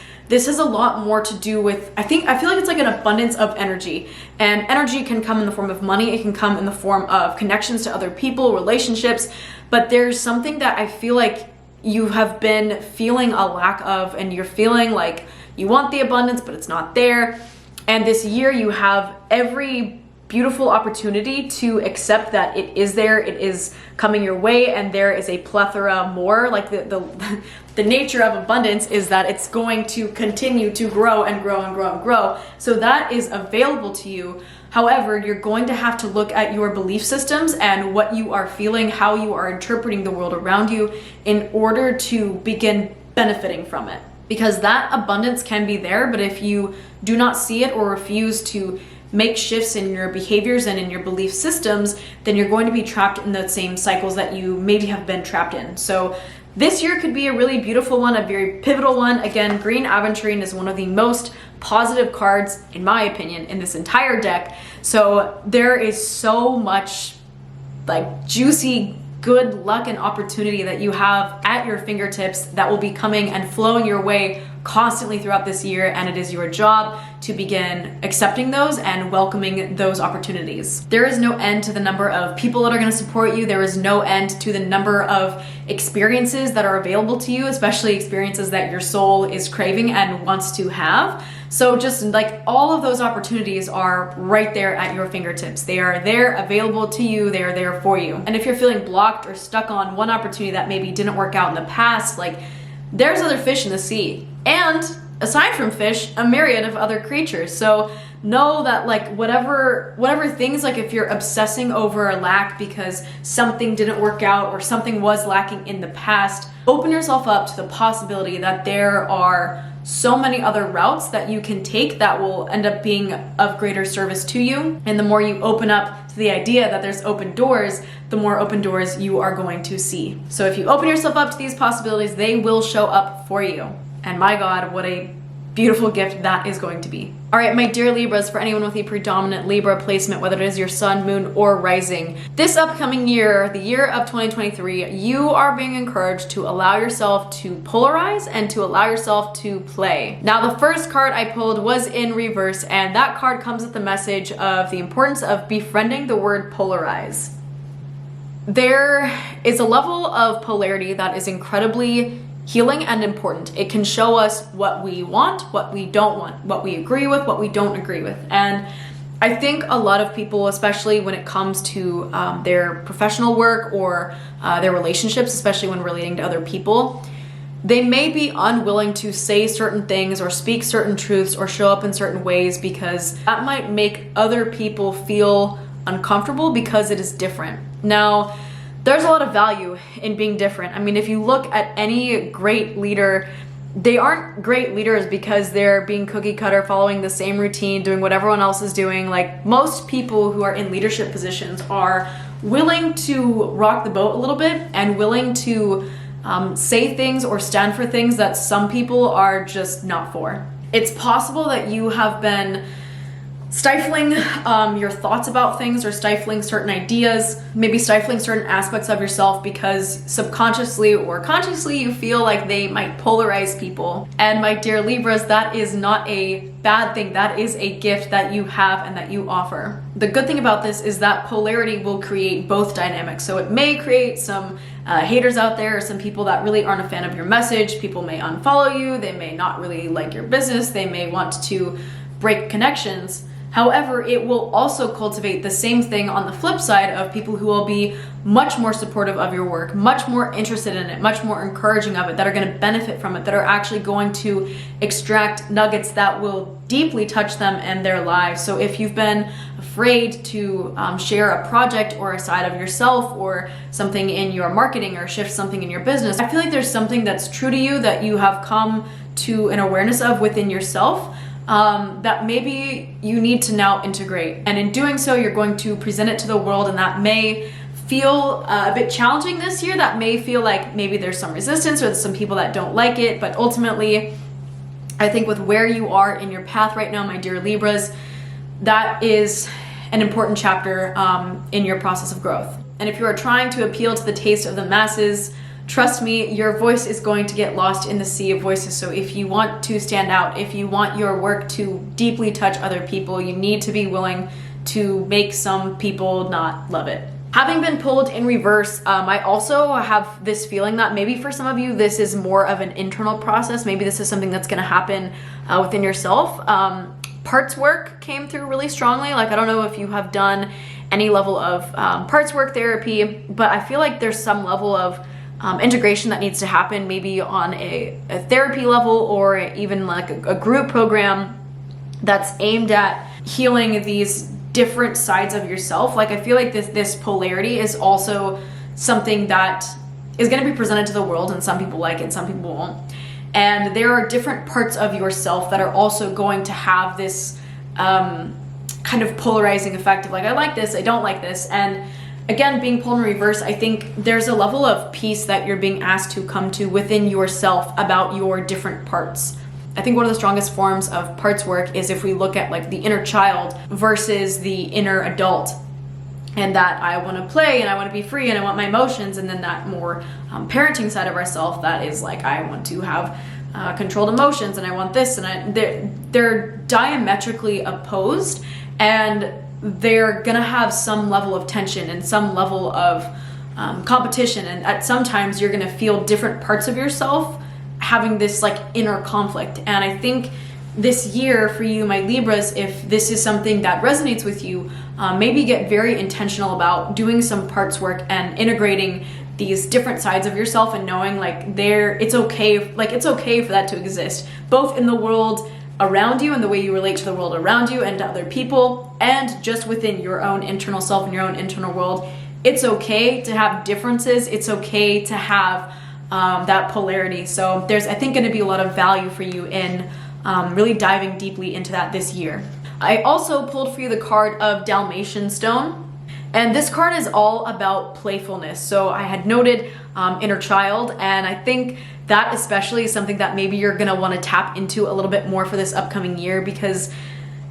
has a lot more to do with, I feel like it's like an abundance of energy. And energy can come in the form of money, it can come in the form of connections to other people, relationships, but there's something that I feel like you have been feeling a lack of, and you're feeling like you want the abundance, but it's not there. And this year you have every beautiful opportunity to accept that it is there, it is coming your way, and there is a plethora more. Like the nature of abundance is that it's going to continue to grow and grow and grow and grow. So that is available to you. However, you're going to have to look at your belief systems and what you are feeling, how you are interpreting the world around you in order to begin benefiting from it. Because that abundance can be there, but if you do not see it or refuse to make shifts in your behaviors and in your belief systems, then you're going to be trapped in the same cycles that you maybe have been trapped in. So this year could be a really beautiful one, a very pivotal one. Again, Green Aventurine is one of the most positive cards, in my opinion, in this entire deck. So there is so much like juicy good luck and opportunity that you have at your fingertips that will be coming and flowing your way constantly throughout this year, and it is your job to begin accepting those and welcoming those opportunities. There is no end to the number of people that are going to support you. There is no end to the number of experiences that are available to you, especially experiences that your soul is craving and wants to have. So just like all of those opportunities are right there at your fingertips. They are there, available to you. They are there for you. And if you're feeling blocked or stuck on one opportunity that maybe didn't work out in the past, like there's other fish in the sea. And aside from fish, a myriad of other creatures. So know that like whatever things, like if you're obsessing over a lack because something didn't work out or something was lacking in the past, open yourself up to the possibility that there are so many other routes that you can take that will end up being of greater service to you. And the more you open up to the idea that there's open doors, the more open doors you are going to see. So if you open yourself up to these possibilities, they will show up for you. And my God, what a beautiful gift that is going to be. All right, my dear Libras, for anyone with a predominant Libra placement, whether it is your sun, moon, or rising, this upcoming year, the year of 2023, you are being encouraged to allow yourself to polarize and to allow yourself to play. Now, the first card I pulled was in reverse, and that card comes with the message of the importance of befriending the word polarize. There is a level of polarity that is incredibly healing and important. It can show us what we want, what we don't want, what we agree with, what we don't agree with. And I think a lot of people, especially when it comes to their professional work or their relationships, especially when relating to other people, they may be unwilling to say certain things or speak certain truths or show up in certain ways because that might make other people feel uncomfortable because it is different. Now, there's a lot of value in being different. I mean, if you look at any great leader, they aren't great leaders because they're being cookie cutter, following the same routine, doing what everyone else is doing. Like, most people who are in leadership positions are willing to rock the boat a little bit and willing to say things or stand for things that some people are just not for. It's possible that you have been stifling your thoughts about things or stifling certain ideas, maybe stifling certain aspects of yourself because subconsciously or consciously you feel like they might polarize people. And my dear Libras, that is not a bad thing. That is a gift that you have and that you offer. The good thing about this is that polarity will create both dynamics. So it may create some haters out there or some people that really aren't a fan of your message. People may unfollow you. They may not really like your business. They may want to break connections. However, it will also cultivate the same thing on the flip side of people who will be much more supportive of your work, much more interested in it, much more encouraging of it, that are going to benefit from it, that are actually going to extract nuggets that will deeply touch them and their lives. So if you've been afraid to share a project or a side of yourself or something in your marketing or shift something in your business, I feel like there's something that's true to you that you have come to an awareness of within yourself that maybe you need to now integrate. And in doing so, you're going to present it to the world, and that may feel a bit challenging this year. That may feel like maybe there's some resistance or there's some people that don't like it. But ultimately, I think with where you are in your path right now, my dear Libras, that is an important chapter in your process of growth. And if you are trying to appeal to the taste of the masses, trust me, your voice is going to get lost in the sea of voices. So if you want to stand out, if you want your work to deeply touch other people, you need to be willing to make some people not love it. Having been pulled in reverse, I also have this feeling that maybe for some of you, this is more of an internal process. Maybe this is something that's going to happen within yourself. Parts work came through really strongly. Like, I don't know if you have done any level of parts work therapy, but I feel like there's some level of integration that needs to happen, maybe on a therapy level or even like a group program that's aimed at healing these different sides of yourself. Like, I feel like this polarity is also something that is going to be presented to the world, and some people like it, some people won't. And there are different parts of yourself that are also going to have this kind of polarizing effect of like, I like this, I don't like this. And again, being pulled in reverse, I think there's a level of peace that you're being asked to come to within yourself about your different parts. I think one of the strongest forms of parts work is if we look at like the inner child versus the inner adult. and that I want to play and I want to be free and I want my emotions, and then that more parenting side of ourselves that is like, I want to have controlled emotions and I want this, and they're diametrically opposed, and they're gonna have some level of tension and some level of competition, and at sometimes you're gonna feel different parts of yourself having this like inner conflict. And I think this year for you, my Libras, if this is something that resonates with you, maybe get very intentional about doing some parts work and integrating these different sides of yourself, and knowing like it's okay for that to exist, both in the world around you and the way you relate to the world around you and to other people, and just within your own internal self and your own internal world. It's okay to have differences. It's okay to have that polarity. So there's, I think, going to be a lot of value for you in really diving deeply into that this year. I also pulled for you the card of Dalmatian Stone, and this card is all about playfulness. So I had noted inner child, and I think that especially is something that maybe you're going to want to tap into a little bit more for this upcoming year, because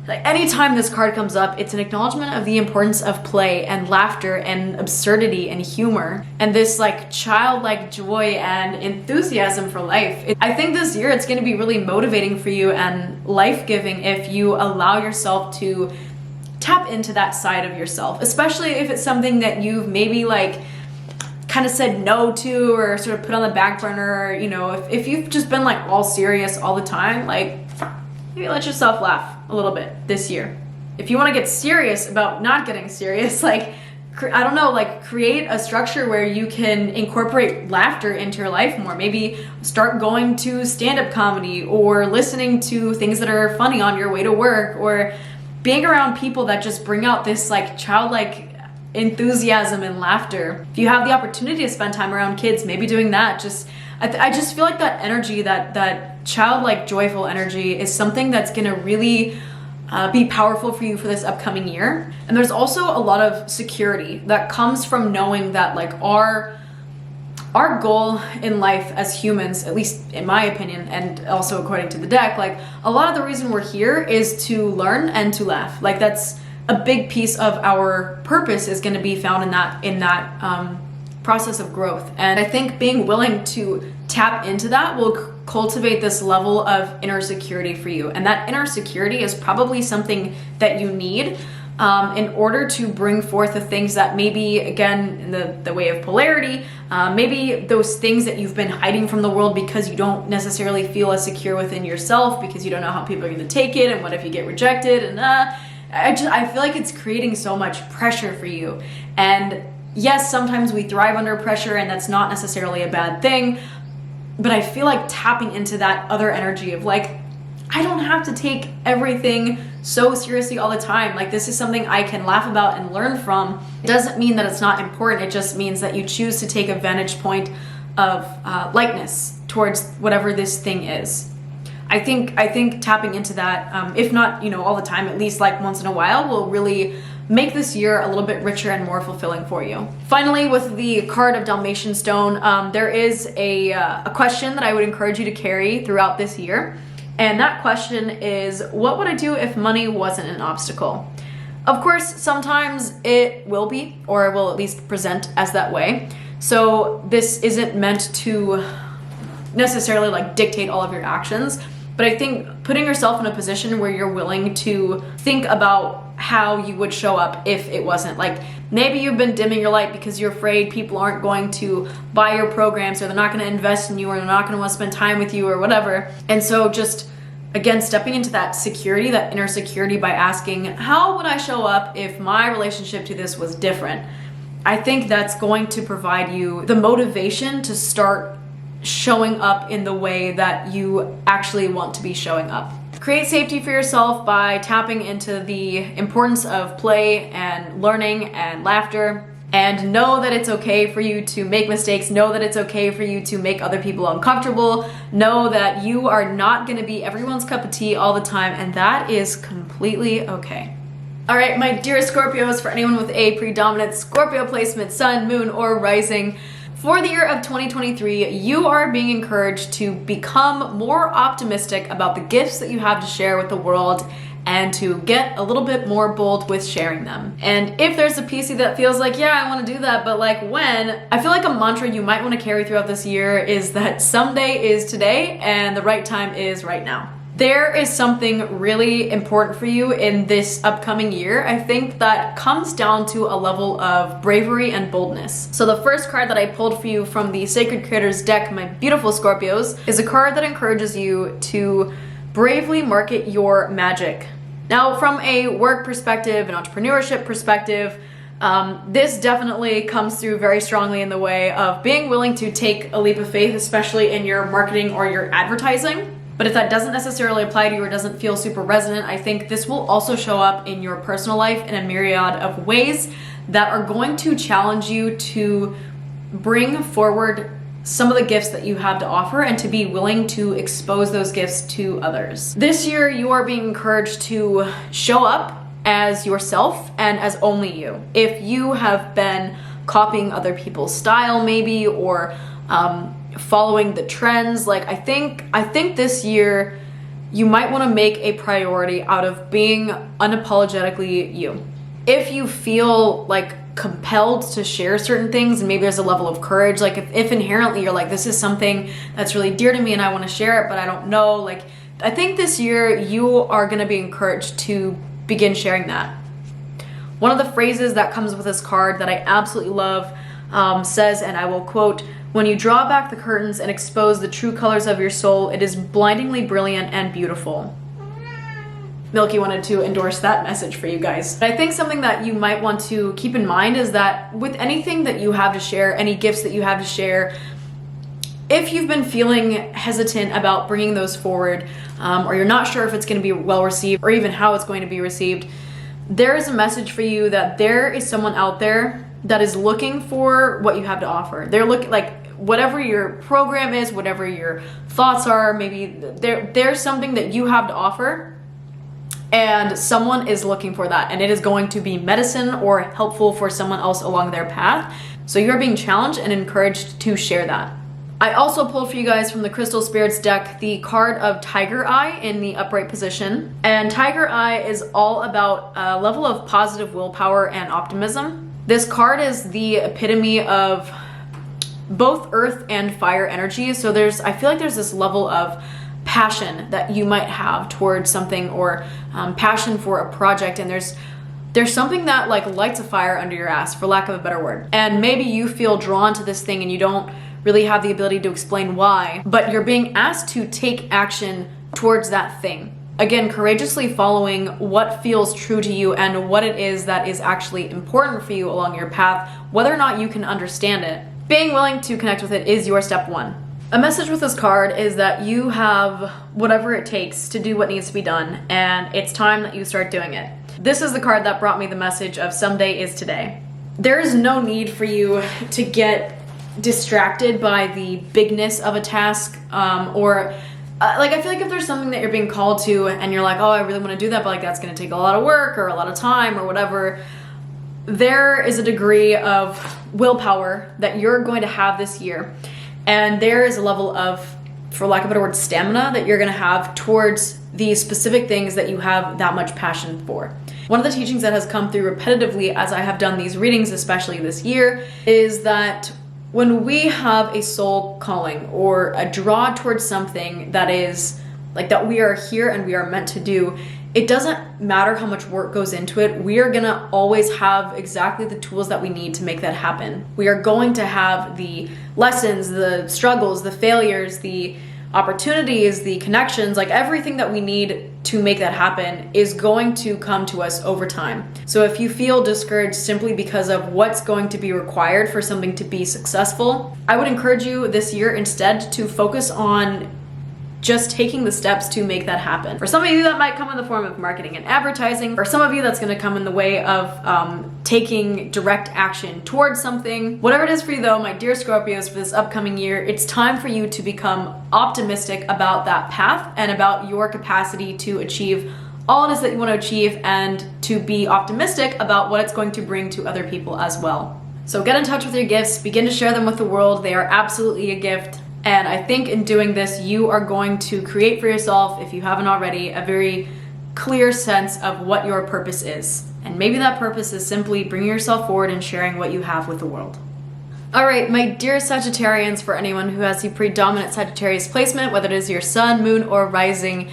like anytime this card comes up, it's an acknowledgement of the importance of play and laughter and absurdity and humor and this like childlike joy and enthusiasm for life. I think this year it's going to be really motivating for you and life-giving if you allow yourself to tap into that side of yourself, especially if it's something that you've maybe like kind of said no to or sort of put on the back burner. Or, you know, if you've just been like all serious all the time, like maybe let yourself laugh a little bit this year. If you want to get serious about not getting serious, like, I don't know, like create a structure where you can incorporate laughter into your life more. Maybe start going to stand-up comedy or listening to things that are funny on your way to work, or being around people that just bring out this like childlike enthusiasm and laughter. If you have the opportunity to spend time around kids, maybe doing that. I just feel like that energy, that childlike joyful energy is something that's gonna really be powerful for you for this upcoming year. And there's also a lot of security that comes from knowing that like our goal in life as humans, at least in my opinion and also according to the deck, like a lot of the reason we're here is to learn and to laugh. Like that's a big piece of our purpose is going to be found in that process of growth. And I think being willing to tap into that will cultivate this level of inner security for you. And that inner security is probably something that you need in order to bring forth the things that maybe, again, in the way of polarity, maybe those things that you've been hiding from the world because you don't necessarily feel as secure within yourself, because you don't know how people are going to take it, and what if you get rejected, and I feel like it's creating so much pressure for you. And yes, sometimes we thrive under pressure, and that's not necessarily a bad thing, but I feel like tapping into that other energy of like, I don't have to take everything so seriously all the time. Like this is something I can laugh about and learn from. It doesn't mean that it's not important. It just means that you choose to take a vantage point of lightness towards whatever this thing is. I think tapping into that, if not, all the time, at least like once in a while, will really make this year a little bit richer and more fulfilling for you. Finally, with the card of Dalmatian Stone, there is a question that I would encourage you to carry throughout this year. And that question is, what would I do if money wasn't an obstacle? Of course, sometimes it will be, or it will at least present as that way. So this isn't meant to necessarily like dictate all of your actions, but I think putting yourself in a position where you're willing to think about how you would show up if it wasn't. Like maybe you've been dimming your light because you're afraid people aren't going to buy your programs, or they're not going to invest in you, or they're not going to want to spend time with you, or whatever. And so just, again, stepping into that security, that inner security, by asking, how would I show up if my relationship to this was different? I think that's going to provide you the motivation to start showing up in the way that you actually want to be showing up. Create safety for yourself by tapping into the importance of play and learning and laughter, and know that it's okay for you to make mistakes. Know that it's okay for you to make other people uncomfortable. Know that you are not going to be everyone's cup of tea all the time, and that is completely okay. All right, my dearest Scorpios, for anyone with a predominant Scorpio placement, sun, moon, or rising, for the year of 2023, you are being encouraged to become more optimistic about the gifts that you have to share with the world, and to get a little bit more bold with sharing them. And if there's a PC that feels like, yeah, I want to do that, but like when, I feel like a mantra you might want to carry throughout this year is that someday is today and the right time is right now. There is something really important for you in this upcoming year. I think that comes down to a level of bravery and boldness. So the first card that I pulled for you from the Sacred Creators deck, my beautiful Scorpios, is a card that encourages you to bravely market your magic. Now, from a work perspective, an entrepreneurship perspective, this definitely comes through very strongly in the way of being willing to take a leap of faith, especially in your marketing or your advertising. But if that doesn't necessarily apply to you or doesn't feel super resonant, I think this will also show up in your personal life in a myriad of ways that are going to challenge you to bring forward some of the gifts that you have to offer and to be willing to expose those gifts to others. This year, you are being encouraged to show up as yourself and as only you. If you have been copying other people's style maybe, or following the trends, like I think this year you might want to make a priority out of being unapologetically you. If you feel like compelled to share certain things, and maybe there's a level of courage, like if inherently you're like, this is something that's really dear to me and I want to share it, but I don't know, like I think this year you are going to be encouraged to begin sharing that. One of the phrases that comes with this card that I absolutely love says, and I will quote, "When you draw back the curtains and expose the true colors of your soul, it is blindingly brilliant and beautiful." Milky wanted to endorse that message for you guys. I think something that you might want to keep in mind is that with anything that you have to share, any gifts that you have to share, if you've been feeling hesitant about bringing those forward, or you're not sure if it's going to be well received or even how it's going to be received, there is a message for you that there is someone out there that is looking for what you have to offer. They're looking, like, whatever your program is, whatever your thoughts are, maybe there's something that you have to offer and someone is looking for that, and it is going to be medicine or helpful for someone else along their path. So you're being challenged and encouraged to share that. I also pulled for you guys from the Crystal Spirits deck the card of Tiger Eye in the upright position. And Tiger Eye is all about a level of positive willpower and optimism. This card is the epitome of both earth and fire energy. So I feel like there's this level of passion that you might have towards something, or passion for a project, and there's something that like lights a fire under your ass, for lack of a better word. And maybe you feel drawn to this thing and you don't really have the ability to explain why, but you're being asked to take action towards that thing. Again, courageously following what feels true to you and what it is that is actually important for you along your path, whether or not you can understand it. Being willing to connect with it is your step one. A message with this card is that you have whatever it takes to do what needs to be done, and it's time that you start doing it. This is the card that brought me the message of someday is today. There is no need for you to get distracted by the bigness of a task, like I feel like if there's something that you're being called to and you're like, oh, I really want to do that, but like that's going to take a lot of work or a lot of time or whatever, there is a degree of willpower that you're going to have this year. And there is a level of, for lack of a better word, stamina that you're going to have towards the specific things that you have that much passion for. One of the teachings that has come through repetitively as I have done these readings, especially this year, is that when we have a soul calling or a draw towards something that is like that we are here and we are meant to do, it doesn't matter how much work goes into it. We are gonna always have exactly the tools that we need to make that happen. We are going to have the lessons, the struggles, the failures, the opportunities, the connections, like everything that we need to make that happen is going to come to us over time. So if you feel discouraged simply because of what's going to be required for something to be successful, I would encourage you this year instead to focus on just taking the steps to make that happen. For some of you, that might come in the form of marketing and advertising. For some of you, that's gonna come in the way of taking direct action towards something. Whatever it is for you though, my dear Scorpios, for this upcoming year, it's time for you to become optimistic about that path and about your capacity to achieve all it is that you want to achieve, and to be optimistic about what it's going to bring to other people as well. So get in touch with your gifts, begin to share them with the world. They are absolutely a gift. And I think in doing this, you are going to create for yourself, if you haven't already, a very clear sense of what your purpose is. And maybe that purpose is simply bringing yourself forward and sharing what you have with the world. All right, my dear Sagittarians, for anyone who has the predominant Sagittarius placement, whether it is your sun, moon, or rising,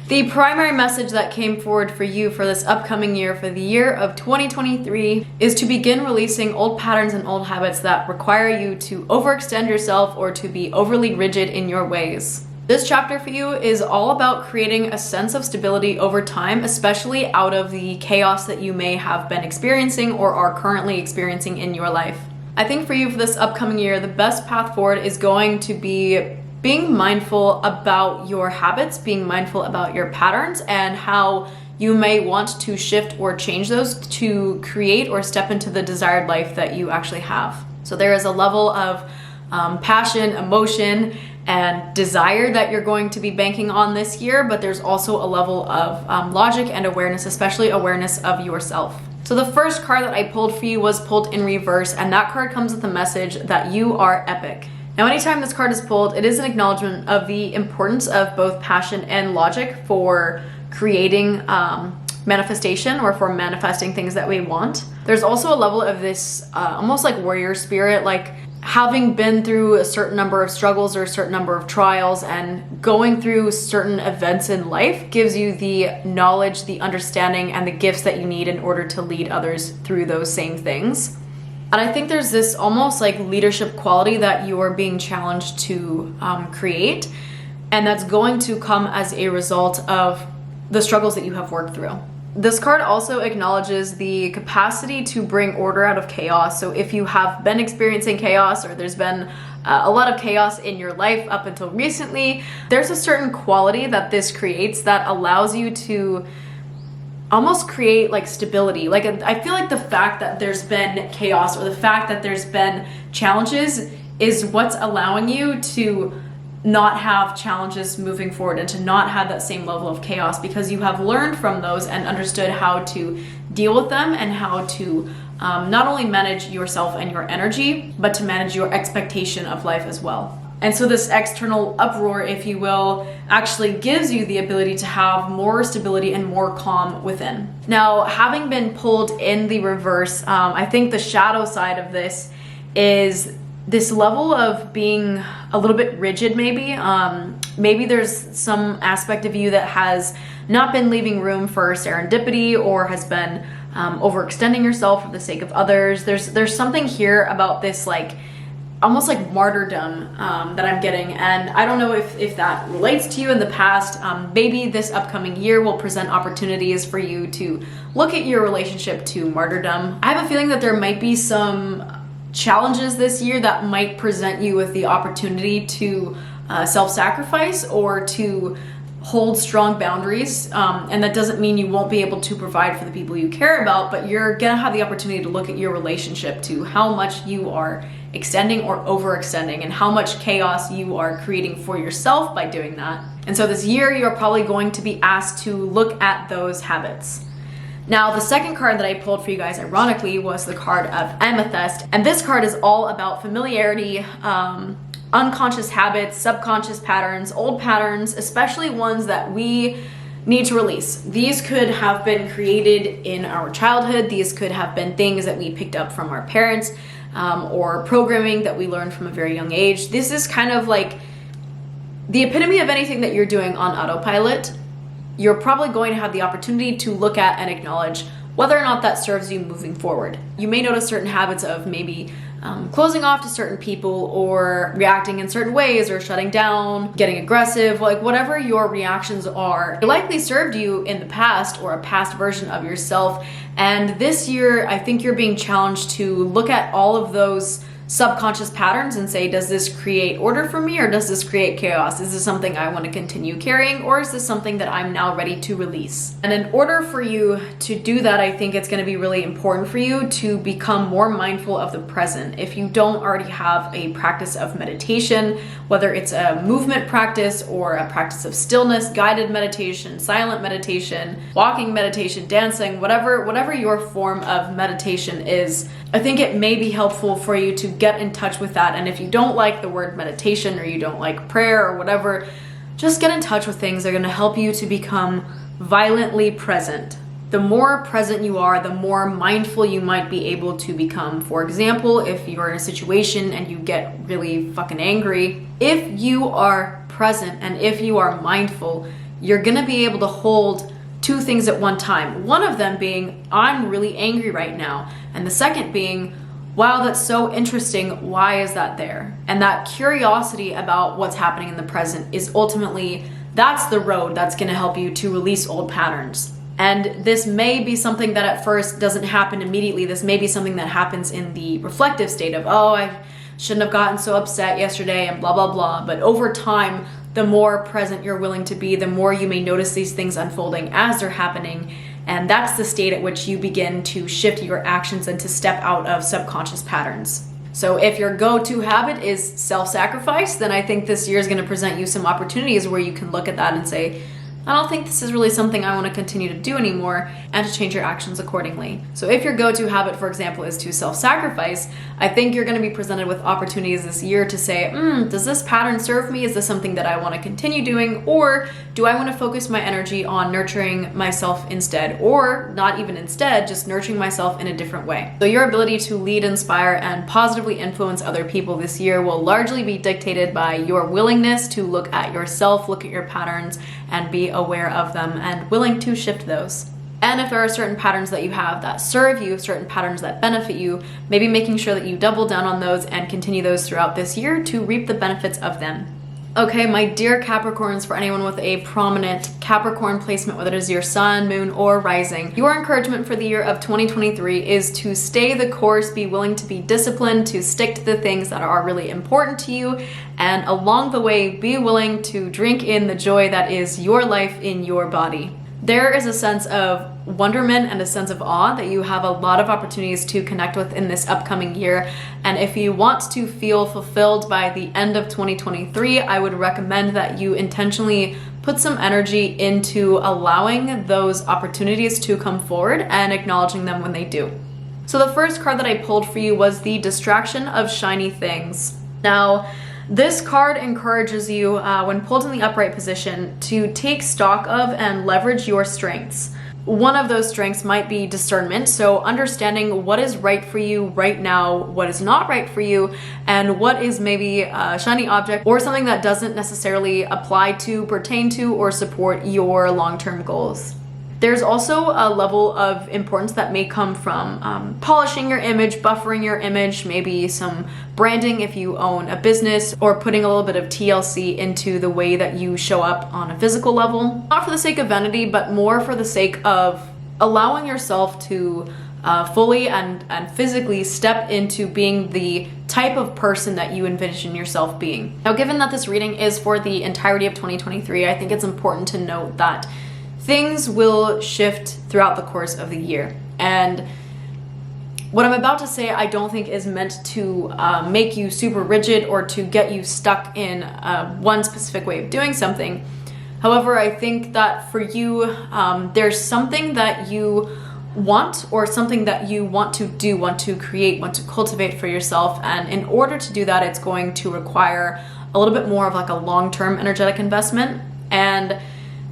the primary message that came forward for you for this upcoming year, for the year of 2023, is to begin releasing old patterns and old habits that require you to overextend yourself or to be overly rigid in your ways. This chapter for you is all about creating a sense of stability over time, especially out of the chaos that you may have been experiencing or are currently experiencing in your life. I think for you for this upcoming year, the best path forward is going to be being mindful about your habits, being mindful about your patterns, and how you may want to shift or change those to create or step into the desired life that you actually have. So there is a level of passion, emotion, and desire that you're going to be banking on this year, but there's also a level of logic and awareness, especially awareness of yourself. So the first card that I pulled for you was pulled in reverse, and that card comes with the message that you are epic. Now, anytime this card is pulled, it is an acknowledgement of the importance of both passion and logic for creating manifestation or for manifesting things that we want. There's also a level of this almost like warrior spirit, like having been through a certain number of struggles or a certain number of trials and going through certain events in life gives you the knowledge, the understanding, and the gifts that you need in order to lead others through those same things. And I think there's this almost like leadership quality that you are being challenged to create, and that's going to come as a result of the struggles that you have worked through. This card also acknowledges the capacity to bring order out of chaos. So if you have been experiencing chaos, or there's been a lot of chaos in your life up until recently, there's a certain quality that this creates that allows you to almost create like stability. Like, I feel like the fact that there's been chaos or the fact that there's been challenges is what's allowing you to not have challenges moving forward and to not have that same level of chaos, because you have learned from those and understood how to deal with them and how to not only manage yourself and your energy, but to manage your expectation of life as well. And so this external uproar, if you will, actually gives you the ability to have more stability and more calm within. Now, having been pulled in the reverse, I think the shadow side of this is this level of being a little bit rigid, maybe. Maybe there's some aspect of you that has not been leaving room for serendipity or has been overextending yourself for the sake of others. There's something here about this like almost like martyrdom that I'm getting, and I don't know if that relates to you in the past. Maybe this upcoming year will present opportunities for you to look at your relationship to martyrdom. I have a feeling that there might be some challenges this year that might present you with the opportunity to self-sacrifice or to hold strong boundaries, and that doesn't mean you won't be able to provide for the people you care about, but you're gonna have the opportunity to look at your relationship to how much you are extending or overextending and how much chaos you are creating for yourself by doing that. And so this year you're probably going to be asked to look at those habits. Now, the second card that I pulled for you guys, ironically, was the card of Amethyst. And this card is all about familiarity, unconscious habits, subconscious patterns, old patterns, especially ones that we need to release. These could have been created in our childhood. These could have been things that we picked up from our parents, or programming that we learned from a very young age. This is kind of like the epitome of anything that you're doing on autopilot. You're probably going to have the opportunity to look at and acknowledge whether or not that serves you moving forward. You may notice certain habits of maybe closing off to certain people or reacting in certain ways or shutting down, getting aggressive, like whatever your reactions are, it likely served you in the past or a past version of yourself. And this year, I think you're being challenged to look at all of those subconscious patterns and say, does this create order for me or does this create chaos? Is this something I want to continue carrying, or is this something that I'm now ready to release? And in order for you to do that, I think it's going to be really important for you to become more mindful of the present. If you don't already have a practice of meditation, whether it's a movement practice or a practice of stillness, guided meditation, silent meditation, walking meditation, dancing, whatever your form of meditation is, I think it may be helpful for you to get in touch with that. And if you don't like the word meditation or you don't like prayer or whatever, just get in touch with things that are going to help you to become violently present. The more present you are, the more mindful you might be able to become. For example, if you're in a situation and you get really fucking angry, if you are present and if you are mindful, you're gonna be able to hold two things at one time. One of them being, I'm really angry right now. And the second being, wow, that's so interesting. Why is that there? And that curiosity about what's happening in the present is ultimately, that's the road that's gonna help you to release old patterns. And this may be something that at first doesn't happen immediately. This may be something that happens in the reflective state of, oh, I shouldn't have gotten so upset yesterday and blah, blah, blah. But over time, the more present you're willing to be, the more you may notice these things unfolding as they're happening. And that's the state at which you begin to shift your actions and to step out of subconscious patterns. So if your go-to habit is self-sacrifice, then I think this year is going to present you some opportunities where you can look at that and say, I don't think this is really something I want to continue to do anymore, and to change your actions accordingly. So if your go-to habit, for example, is to self-sacrifice, I think you're going to be presented with opportunities this year to say, does this pattern serve me? Is this something that I want to continue doing? Or do I want to focus my energy on nurturing myself instead? Or not even instead, just nurturing myself in a different way. So your ability to lead, inspire, and positively influence other people this year will largely be dictated by your willingness to look at yourself, look at your patterns, and be aware of them and willing to shift those. And if there are certain patterns that you have that serve you, certain patterns that benefit you, maybe making sure that you double down on those and continue those throughout this year to reap the benefits of them. Okay, my dear Capricorns, for anyone with a prominent Capricorn placement, whether it is your sun, moon, or rising, your encouragement for the year of 2023 is to stay the course, be willing to be disciplined, to stick to the things that are really important to you, and along the way, be willing to drink in the joy that is your life in your body. There is a sense of wonderment and a sense of awe that you have a lot of opportunities to connect with in this upcoming year. And if you want to feel fulfilled by the end of 2023, I would recommend that you intentionally put some energy into allowing those opportunities to come forward and acknowledging them when they do. So the first card that I pulled for you was the Distraction of Shiny Things. Now, this card encourages you, when pulled in the upright position, to take stock of and leverage your strengths. One of those strengths might be discernment, so understanding what is right for you right now, what is not right for you, and what is maybe a shiny object or something that doesn't necessarily apply to, pertain to, or support your long-term goals. There's also a level of importance that may come from polishing your image, buffering your image, maybe some branding if you own a business, or putting a little bit of TLC into the way that you show up on a physical level. Not for the sake of vanity, but more for the sake of allowing yourself to fully and physically step into being the type of person that you envision yourself being. Now, given that this reading is for the entirety of 2023, I think it's important to note that things will shift throughout the course of the year. And what I'm about to say, I don't think is meant to make you super rigid or to get you stuck in one specific way of doing something. However, I think that for you, there's something that you want or something that you want to do, want to create, want to cultivate for yourself. And in order to do that, it's going to require a little bit more of like a long-term energetic investment. And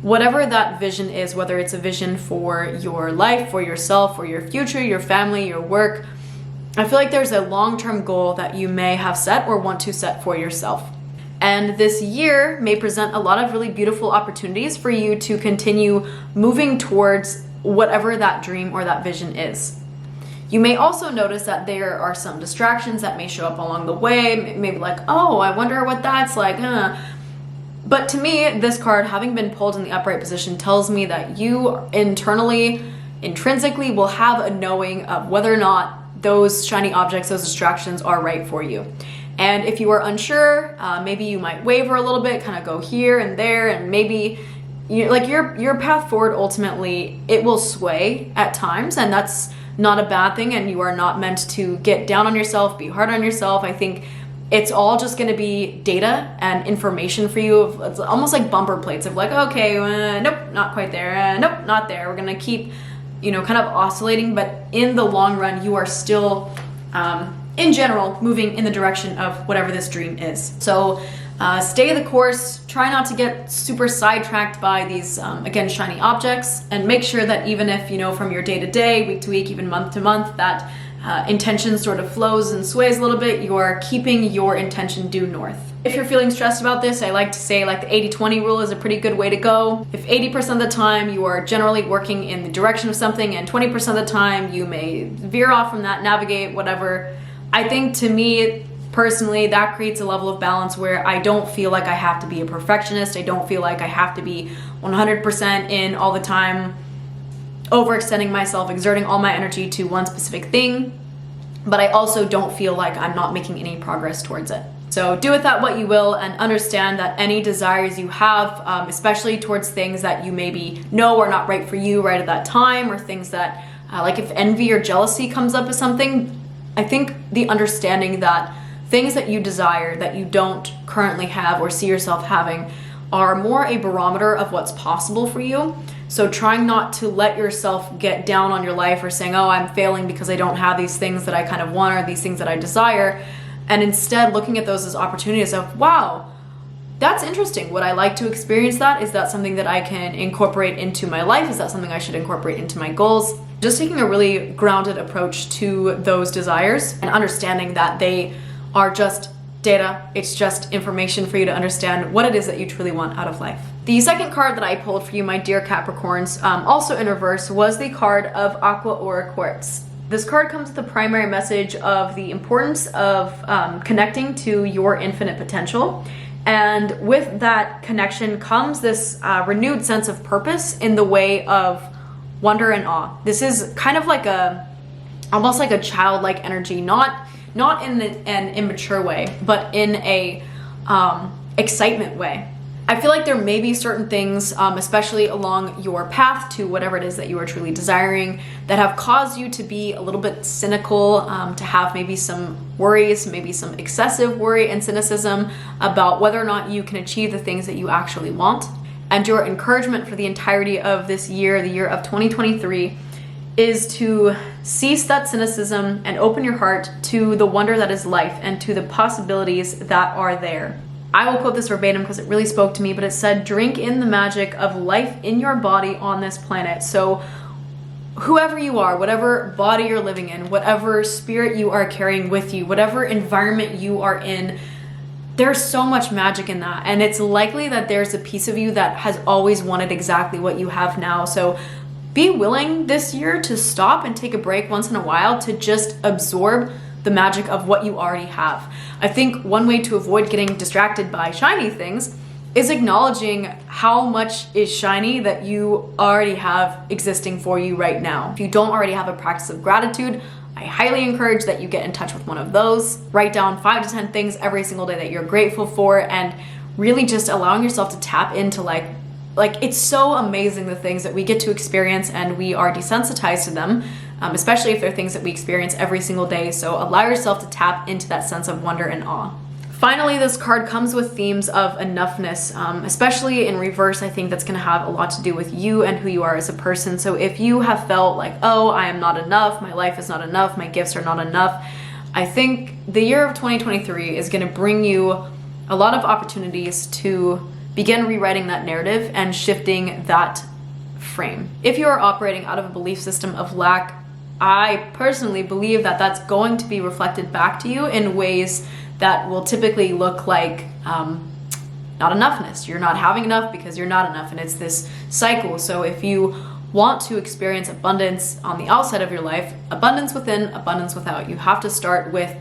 whatever that vision is, whether it's a vision for your life, for yourself, for your future, your family, your work, I feel like there's a long-term goal that you may have set or want to set for yourself. And this year may present a lot of really beautiful opportunities for you to continue moving towards whatever that dream or that vision is. You may also notice that there are some distractions that may show up along the way, maybe like, oh, I wonder what that's like, But to me, this card, having been pulled in the upright position, tells me that you internally, intrinsically, will have a knowing of whether or not those shiny objects, those distractions are right for you. And if you are unsure, maybe you might waver a little bit, kind of go here and there, and maybe your path forward, ultimately, it will sway at times, and that's not a bad thing, and you are not meant to get down on yourself, be hard on yourself. I think it's all just going to be data and information for you. It's almost like bumper plates of like, okay, nope, not quite there. Nope, not there. We're going to keep, kind of oscillating. But in the long run, you are still, in general, moving in the direction of whatever this dream is. So Stay the course, try not to get super sidetracked by these, again, shiny objects, and make sure that even if, you know, from your day to day, week to week, even month to month, that intention sort of flows and sways a little bit, you are keeping your intention due north. If you're feeling stressed about this, I like to say like the 80-20 rule is a pretty good way to go. If 80% of the time you are generally working in the direction of something and 20% of the time you may veer off from that, navigate, whatever, I think to me, personally, that creates a level of balance where I don't feel like I have to be a perfectionist. I don't feel like I have to be 100% in all the time, overextending myself, exerting all my energy to one specific thing. But I also don't feel like I'm not making any progress towards it. So do with that what you will, and understand that any desires you have, especially towards things that you maybe know are not right for you right at that time, or things that, like if envy or jealousy comes up as something, I think the understanding that things that you desire that you don't currently have or see yourself having are more a barometer of what's possible for you. So trying not to let yourself get down on your life or saying, oh, I'm failing because I don't have these things that I kind of want or these things that I desire, and instead looking at those as opportunities of, wow, that's interesting. Would I like to experience that? Is that something that I can incorporate into my life? Is that something I should incorporate into my goals? Just taking a really grounded approach to those desires and understanding that they are just data. It's just information for you to understand what it is that you truly want out of life. The second card that I pulled for you, my dear Capricorns, also in reverse, was the card of Aqua or Quartz. This card comes with the primary message of the importance of connecting to your infinite potential. And with that connection comes this renewed sense of purpose in the way of wonder and awe. This is kind of like almost like a childlike energy, not in an immature way, but in a excitement way. I feel like there may be certain things, especially along your path to whatever it is that you are truly desiring, that have caused you to be a little bit cynical, to have maybe some worries, maybe some excessive worry and cynicism about whether or not you can achieve the things that you actually want. And your encouragement for the entirety of this year, the year of 2023, is to cease that cynicism and open your heart to the wonder that is life and to the possibilities that are there. I will quote this verbatim because it really spoke to me, but it said, drink in the magic of life in your body on this planet. So whoever you are, whatever body you're living in, whatever spirit you are carrying with you, whatever environment you are in, there's so much magic in that. And it's likely that there's a piece of you that has always wanted exactly what you have now. So be willing this year to stop and take a break once in a while to just absorb the magic of what you already have. I think one way to avoid getting distracted by shiny things is acknowledging how much is shiny that you already have existing for you right now. If you don't already have a practice of gratitude, I highly encourage that you get in touch with one of those. Write down 5 to 10 things every single day that you're grateful for, and really just allowing yourself to tap into like it's so amazing the things that we get to experience, and we are desensitized to them, especially if they're things that we experience every single day. So allow yourself to tap into that sense of wonder and awe. Finally, this card comes with themes of enoughness, especially in reverse. I think that's going to have a lot to do with you and who you are as a person. So if you have felt like, oh, I am not enough, my life is not enough, my gifts are not enough, I think the year of 2023 is going to bring you a lot of opportunities to begin rewriting that narrative and shifting that frame. If you are operating out of a belief system of lack, I personally believe that that's going to be reflected back to you in ways that will typically look like not enoughness. You're not having enough because you're not enough, and it's this cycle. So if you want to experience abundance on the outside of your life, abundance within, abundance without, you have to start with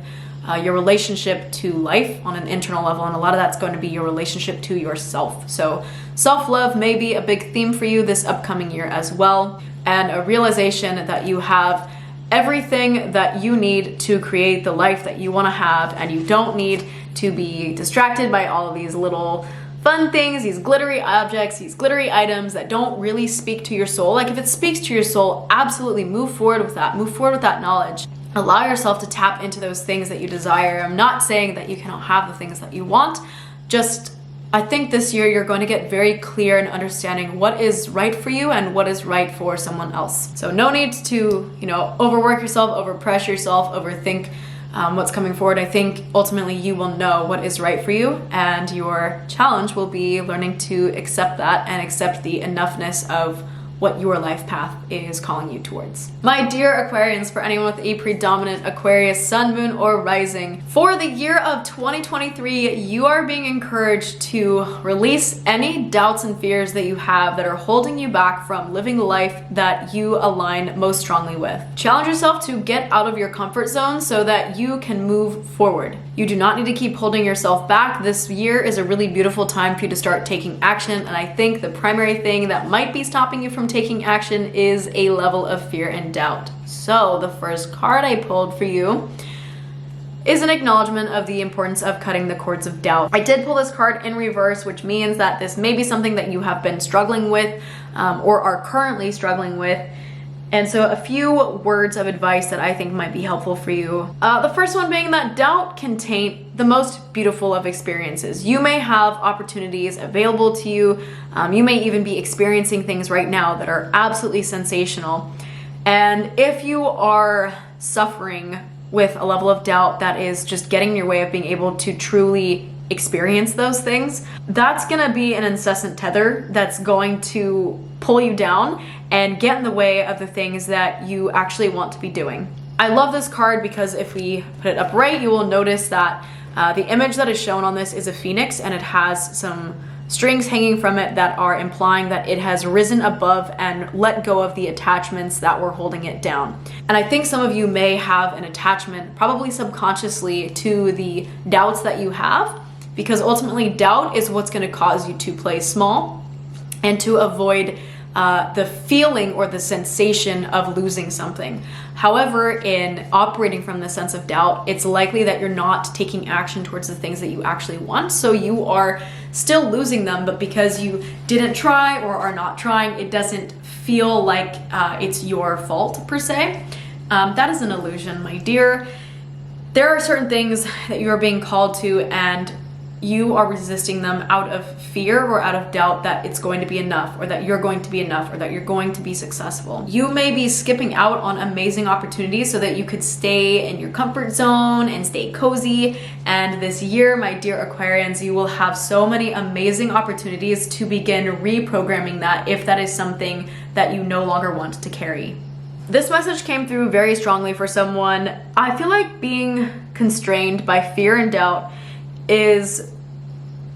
your relationship to life on an internal level, and a lot of that's going to be your relationship to yourself. So self-love may be a big theme for you this upcoming year as well, and a realization that you have everything that you need to create the life that you want to have, and you don't need to be distracted by all of these little fun things, these glittery objects, these glittery items that don't really speak to your soul. Like if it speaks to your soul, absolutely move forward with that. Move forward with that knowledge. Allow yourself to tap into those things that you desire. I'm not saying that you cannot have the things that you want. Just, I think this year you're going to get very clear in understanding what is right for you and what is right for someone else. So no need to, overwork yourself, overpressure yourself, overthink what's coming forward. I think ultimately you will know what is right for you, and your challenge will be learning to accept that and accept the enoughness of what your life path is calling you towards. My dear Aquarians, for anyone with a predominant Aquarius sun, moon, or rising, for the year of 2023, you are being encouraged to release any doubts and fears that you have that are holding you back from living the life that you align most strongly with. Challenge yourself to get out of your comfort zone so that you can move forward. You do not need to keep holding yourself back. This year is a really beautiful time for you to start taking action, and I think the primary thing that might be stopping you from taking action is a level of fear and doubt. So the first card I pulled for you is an acknowledgement of the importance of cutting the cords of doubt. I did pull this card in reverse, which means that this may be something that you have been struggling with or are currently struggling with. And so a few words of advice that I think might be helpful for you. The first one being that doubt can taint the most beautiful of experiences. You may have opportunities available to you. You may even be experiencing things right now that are absolutely sensational. And if you are suffering with a level of doubt that is just getting in your way of being able to truly experience those things, that's gonna be an incessant tether that's going to pull you down and get in the way of the things that you actually want to be doing. I love this card because if we put it upright, you will notice that the image that is shown on this is a phoenix, and it has some strings hanging from it that are implying that it has risen above and let go of the attachments that were holding it down. And I think some of you may have an attachment, probably subconsciously, to the doubts that you have, because ultimately doubt is what's going to cause you to play small and to avoid the feeling or the sensation of losing something. However, in operating from the sense of doubt, it's likely that you're not taking action towards the things that you actually want. So you are still losing them, but because you didn't try or are not trying, it doesn't feel like it's your fault per se. That is an illusion, my dear. There are certain things that you are being called to, and you are resisting them out of fear or out of doubt that it's going to be enough, or that you're going to be enough, or that you're going to be successful. You may be skipping out on amazing opportunities so that you could stay in your comfort zone and stay cozy. And this year, my dear Aquarians, you will have so many amazing opportunities to begin reprogramming that if that is something that you no longer want to carry. This message came through very strongly for someone. I feel like being constrained by fear and doubt is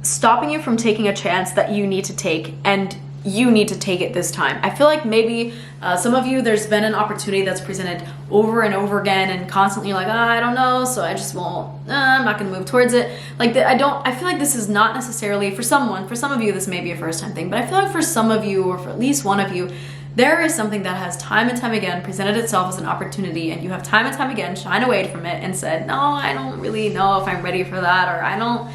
stopping you from taking a chance that you need to take, and you need to take it this time. I feel like maybe some of you, there's been an opportunity that's presented over and over again, and constantly you're like, I don't know, so I just won't, I'm not gonna move towards it. Like, I feel like this is not necessarily, for some of you, this may be a first time thing, but I feel like for some of you, or for at least one of you, there is something that has time and time again presented itself as an opportunity, and you have time and time again shied away from it and said, no, I don't really know if I'm ready for that, or I don't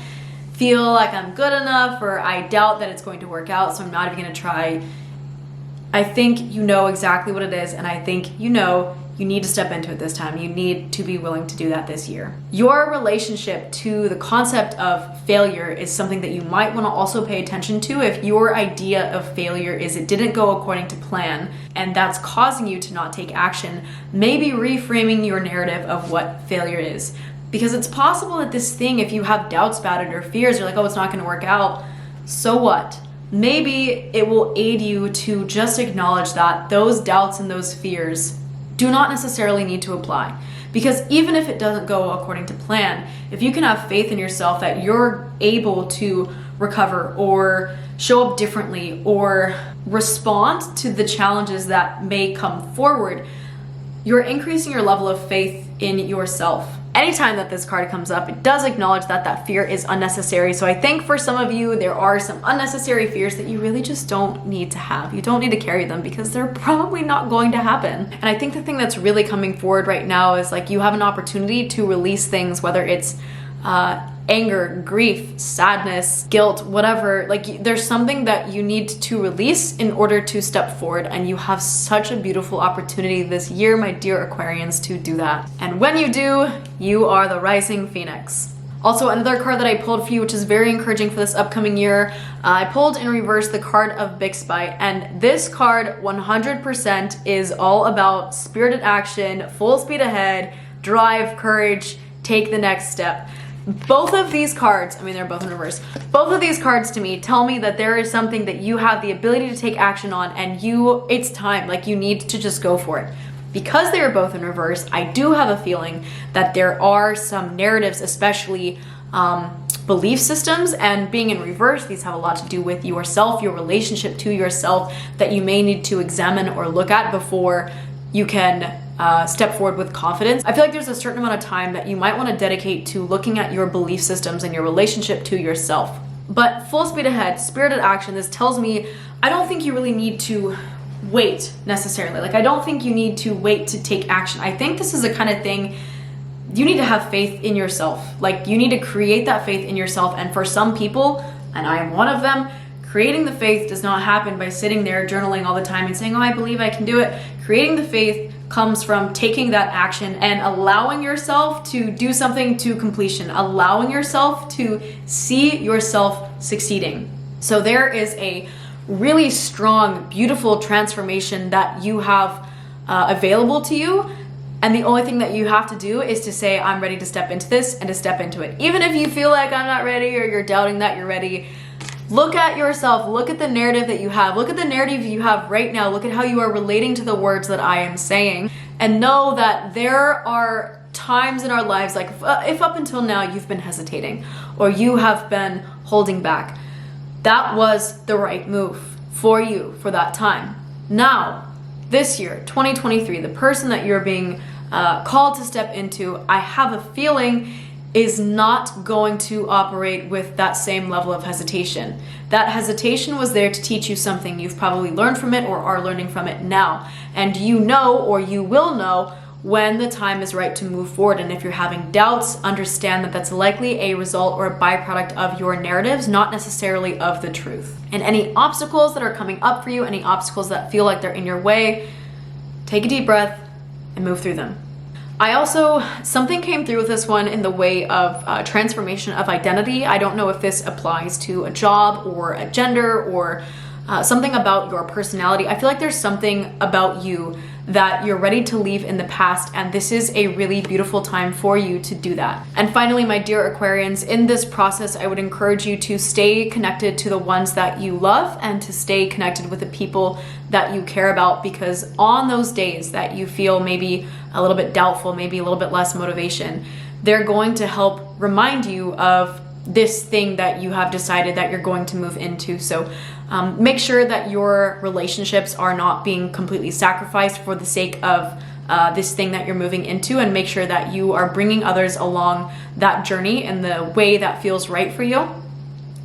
feel like I'm good enough, or I doubt that it's going to work out, so I'm not even gonna try. I think you know exactly what it is, and I think you know you need to step into it this time. You need to be willing to do that this year. Your relationship to the concept of failure is something that you might want to also pay attention to. If your idea of failure is it didn't go according to plan, and that's causing you to not take action, maybe reframing your narrative of what failure is. Because it's possible that this thing, if you have doubts about it or fears, you're like, oh, it's not going to work out. So what? Maybe it will aid you to just acknowledge that those doubts and those fears do not necessarily need to apply. Because even if it doesn't go according to plan, if you can have faith in yourself that you're able to recover or show up differently or respond to the challenges that may come forward, you're increasing your level of faith in yourself. Anytime that this card comes up, it does acknowledge that that fear is unnecessary. So I think for some of you, there are some unnecessary fears that you really just don't need to have. You don't need to carry them because they're probably not going to happen. And I think the thing that's really coming forward right now is like you have an opportunity to release things, whether it's anger, grief, sadness, guilt, whatever. Like there's something that you need to release in order to step forward, and you have such a beautiful opportunity this year, my dear Aquarians, to do that. And when you do, you are the rising phoenix. Also, another card that I pulled for you, which is very encouraging for this upcoming year, I pulled in reverse the card of Big Spite, and this card 100% is all about spirited action, full speed ahead, drive, courage, take the next step. Both of these cards, I mean, they're both in reverse. Both of these cards to me tell me that there is something that you have the ability to take action on, and it's time, like you need to just go for it. Because they are both in reverse, I do have a feeling that there are some narratives, especially belief systems, and being in reverse, these have a lot to do with yourself, your relationship to yourself, that you may need to examine or look at before you can step forward with confidence. I feel like there's a certain amount of time that you might want to dedicate to looking at your belief systems and your relationship to yourself. But full speed ahead, spirited action, this tells me I don't think you really need to wait necessarily. Like, I don't think you need to wait to take action. I think this is the kind of thing you need to have faith in yourself. Like, you need to create that faith in yourself. And for some people, and I am one of them, creating the faith does not happen by sitting there journaling all the time and saying, oh, I believe I can do it. Creating the faith comes from taking that action and allowing yourself to do something to completion, allowing yourself to see yourself succeeding. So there is a really strong, beautiful transformation that you have available to you. And the only thing that you have to do is to say, I'm ready to step into this and to step into it. Even if you feel like I'm not ready or you're doubting that you're ready, look at yourself, look at the narrative that you have, look at the narrative you have right now, look at how you are relating to the words that I am saying, and know that there are times in our lives, like if up until now you've been hesitating or you have been holding back, that was the right move for you for that time. Now, this year, 2023, the person that you're being called to step into, I have a feeling is not going to operate with that same level of hesitation. That hesitation was there to teach you something. You've probably learned from it or are learning from it now. And you know, or you will know, when the time is right to move forward. And if you're having doubts, understand that that's likely a result or a byproduct of your narratives, not necessarily of the truth. And any obstacles that are coming up for you, any obstacles that feel like they're in your way, take a deep breath and move through them. Something came through with this one in the way of transformation of identity. I don't know if this applies to a job or a gender or something about your personality. I feel like there's something about you that you're ready to leave in the past, and this is a really beautiful time for you to do that. And finally, my dear Aquarians, in this process, I would encourage you to stay connected to the ones that you love and to stay connected with the people that you care about, because on those days that you feel maybe a little bit doubtful, maybe a little bit less motivation, they're going to help remind you of this thing that you have decided that you're going to move into. So make sure that your relationships are not being completely sacrificed for the sake of this thing that you're moving into, and make sure that you are bringing others along that journey in the way that feels right for you,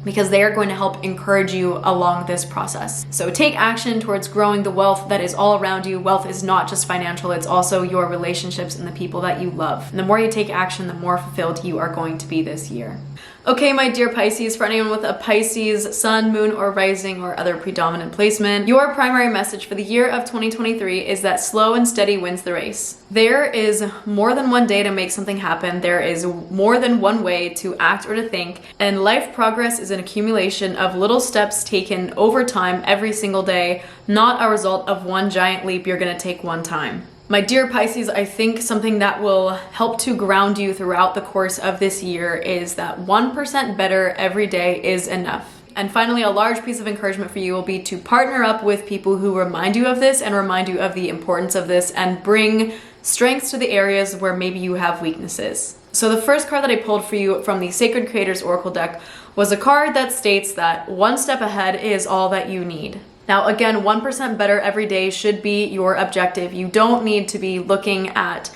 because they are going to help encourage you along this process. So take action towards growing the wealth that is all around you. Wealth is not just financial, it's also your relationships and the people that you love. And the more you take action, the more fulfilled you are going to be this year. Okay, my dear Pisces, for anyone with a Pisces sun, moon, or rising or other predominant placement, your primary message for the year of 2023 is that slow and steady wins the race. There is more than one day to make something happen. There is more than one way to act or to think, and life progress is an accumulation of little steps taken over time every single day, not a result of one giant leap you're gonna take one time. My dear Pisces, I think something that will help to ground you throughout the course of this year is that 1% better every day is enough. And finally, a large piece of encouragement for you will be to partner up with people who remind you of this and remind you of the importance of this, and bring strengths to the areas where maybe you have weaknesses. So the first card that I pulled for you from the Sacred Creators Oracle deck was a card that states that one step ahead is all that you need. Now, again, 1% better every day should be your objective. You don't need to be looking at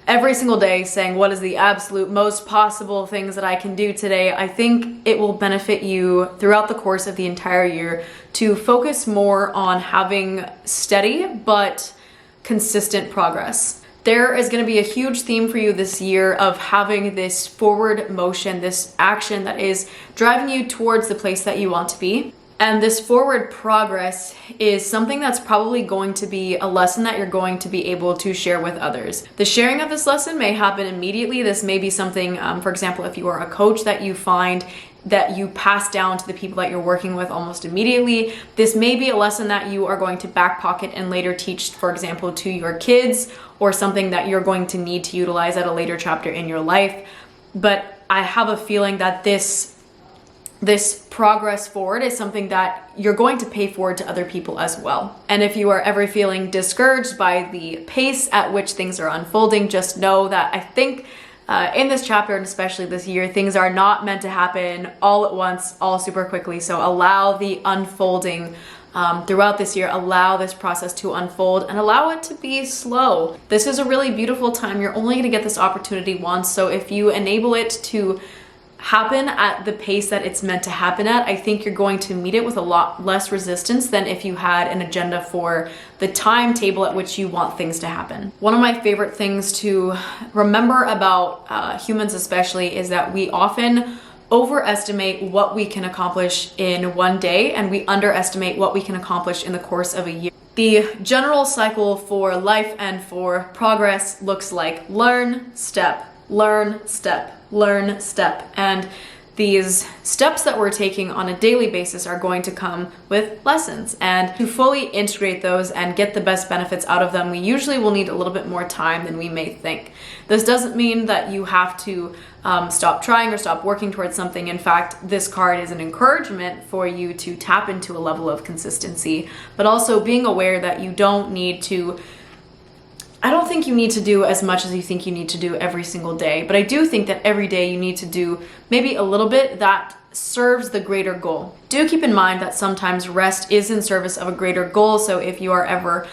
every single day saying, what is the absolute most possible things that I can do today? I think it will benefit you throughout the course of the entire year to focus more on having steady but consistent progress. There is going to be a huge theme for you this year of having this forward motion, this action that is driving you towards the place that you want to be. And this forward progress is something that's probably going to be a lesson that you're going to be able to share with others. The sharing of this lesson may happen immediately. This may be something, for example, if you are a coach, that you find that you pass down to the people that you're working with almost immediately. This may be a lesson that you are going to back pocket and later teach, for example, to your kids, or something that you're going to need to utilize at a later chapter in your life. But I have a feeling that this progress forward is something that you're going to pay forward to other people as well. And if you are ever feeling discouraged by the pace at which things are unfolding, just know that I think in this chapter, and especially this year, things are not meant to happen all at once, all super quickly. So allow the unfolding throughout this year, allow this process to unfold and allow it to be slow. This is a really beautiful time. You're only going to get this opportunity once. So if you enable it to happen at the pace that it's meant to happen at, I think you're going to meet it with a lot less resistance than if you had an agenda for the timetable at which you want things to happen. One of my favorite things to remember about humans especially is that we often overestimate what we can accomplish in one day, and we underestimate what we can accomplish in the course of a year. The general cycle for life and for progress looks like learn, step, learn, step, learn, step. And these steps that we're taking on a daily basis are going to come with lessons. And to fully integrate those and get the best benefits out of them, we usually will need a little bit more time than we may think. This doesn't mean that you have to stop trying or stop working towards something. In fact, this card is an encouragement for you to tap into a level of consistency, but also being aware that you don't need to I don't think you need to do as much as you think you need to do every single day, but I do think that every day you need to do maybe a little bit that serves the greater goal. Do keep in mind that sometimes rest is in service of a greater goal, so if you are ever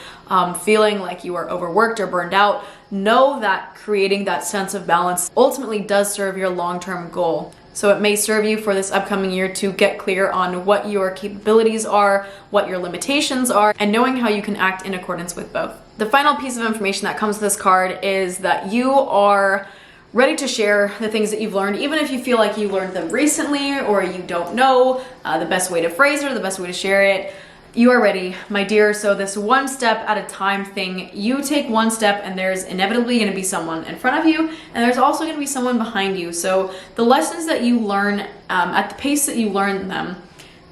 feeling like you are overworked or burned out, know that creating that sense of balance ultimately does serve your long-term goal. So it may serve you for this upcoming year to get clear on what your capabilities are, what your limitations are, and knowing how you can act in accordance with both. The final piece of information that comes with this card is that you are ready to share the things that you've learned, even if you feel like you learned them recently or you don't know the best way to phrase it or the best way to share it. You are ready, my dear. So this one step at a time thing, you take one step and there's inevitably going to be someone in front of you, and there's also going to be someone behind you. So the lessons that you learn at the pace that you learn them,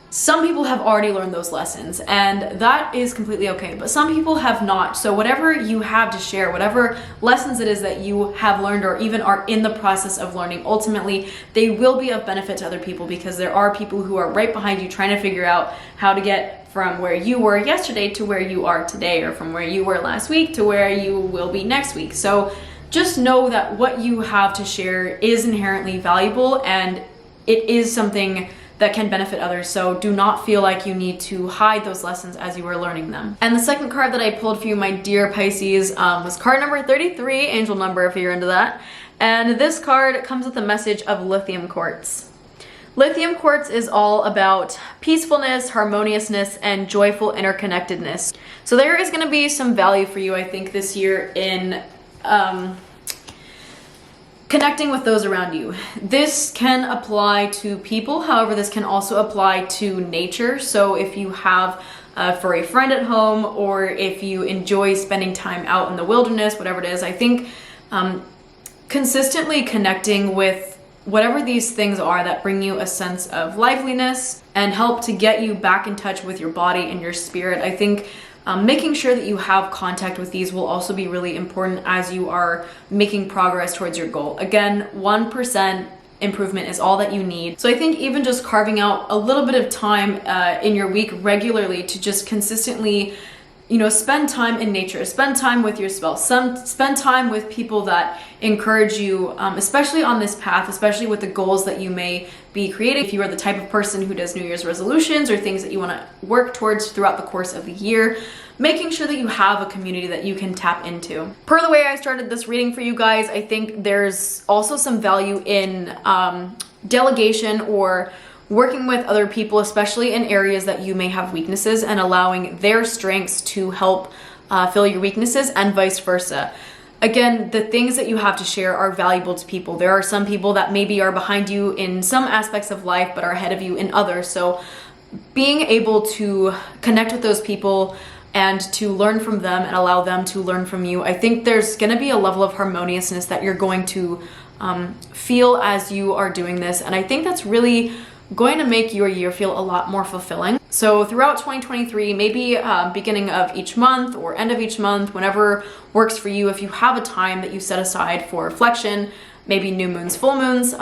some people have already learned those lessons, and that is completely okay, but some people have not. So whatever you have to share, whatever lessons it is that you have learned or even are in the process of learning, ultimately they will be of benefit to other people, because there are people who are right behind you trying to figure out how to get from where you were yesterday to where you are today, or from where you were last week to where you will be next week. So just know that what you have to share is inherently valuable, and it is something that can benefit others. So do not feel like you need to hide those lessons as you are learning them. And the second card that I pulled for you, my dear Pisces, was card number 33, angel number if you're into that. And this card comes with a message of lithium quartz. Lithium quartz is all about peacefulness, harmoniousness, and joyful interconnectedness. So there is going to be some value for you, I think, this year in connecting with those around you. This can apply to people, however, this can also apply to nature. So if you have a furry friend at home, or if you enjoy spending time out in the wilderness, whatever it is, I think consistently connecting with whatever these things are that bring you a sense of liveliness and help to get you back in touch with your body and your spirit. I think making sure that you have contact with these will also be really important as you are making progress towards your goal. Again, 1% improvement is all that you need. So I think even just carving out a little bit of time in your week regularly to just consistently, spend time in nature, spend time with your spouse, spend time with people that encourage you, especially on this path, especially with the goals that you may be creating. If you are the type of person who does New Year's resolutions or things that you want to work towards throughout the course of the year, making sure that you have a community that you can tap into. Per the way I started this reading for you guys, I think there's also some value in delegation or working with other people, especially in areas that you may have weaknesses, and allowing their strengths to help fill your weaknesses, and vice versa. Again, the things that you have to share are valuable to people. There are some people that maybe are behind you in some aspects of life but are ahead of you in others. So being able to connect with those people and to learn from them and allow them to learn from you, I think there's going to be a level of harmoniousness that you're going to feel as you are doing this. And I think that's really going to make your year feel a lot more fulfilling. So throughout 2023, maybe beginning of each month or end of each month, whenever works for you, if you have a time that you set aside for reflection, maybe new moons, full moons,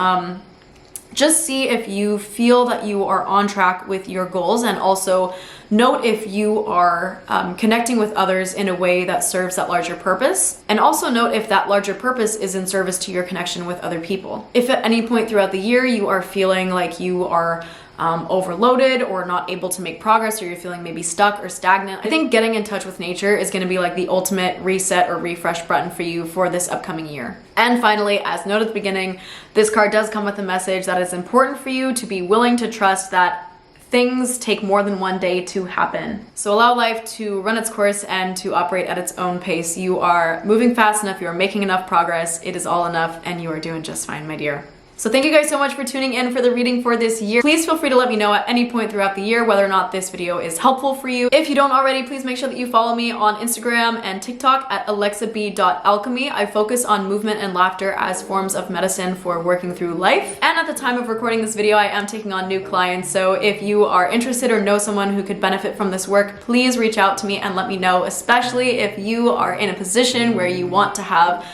just see if you feel that you are on track with your goals, and also note if you are connecting with others in a way that serves that larger purpose. And also note if that larger purpose is in service to your connection with other people. If at any point throughout the year you are feeling like you are overloaded or not able to make progress, or you're feeling maybe stuck or stagnant, I think getting in touch with nature is going to be like the ultimate reset or refresh button for you for this upcoming year. And finally, as noted at the beginning, this card does come with a message that it's important for you to be willing to trust that things take more than one day to happen. So allow life to run its course and to operate at its own pace. You are moving fast enough, you are making enough progress, it is all enough, and you are doing just fine, my dear. So thank you guys so much for tuning in for the reading for this year. Please feel free to let me know at any point throughout the year whether or not this video is helpful for you. If you don't already, please make sure that you follow me on Instagram and TikTok at alexab.alchemy. I focus on movement and laughter as forms of medicine for working through life. And at the time of recording this video, I am taking on new clients. So if you are interested or know someone who could benefit from this work, please reach out to me and let me know, especially if you are in a position where you want to have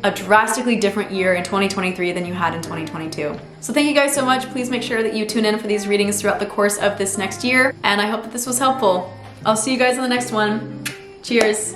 a drastically different year in 2023 than you had in 2022. So thank you guys so much. Please make sure that you tune in for these readings throughout the course of this next year, and I hope that this was helpful. I'll see you guys in the next one. Cheers.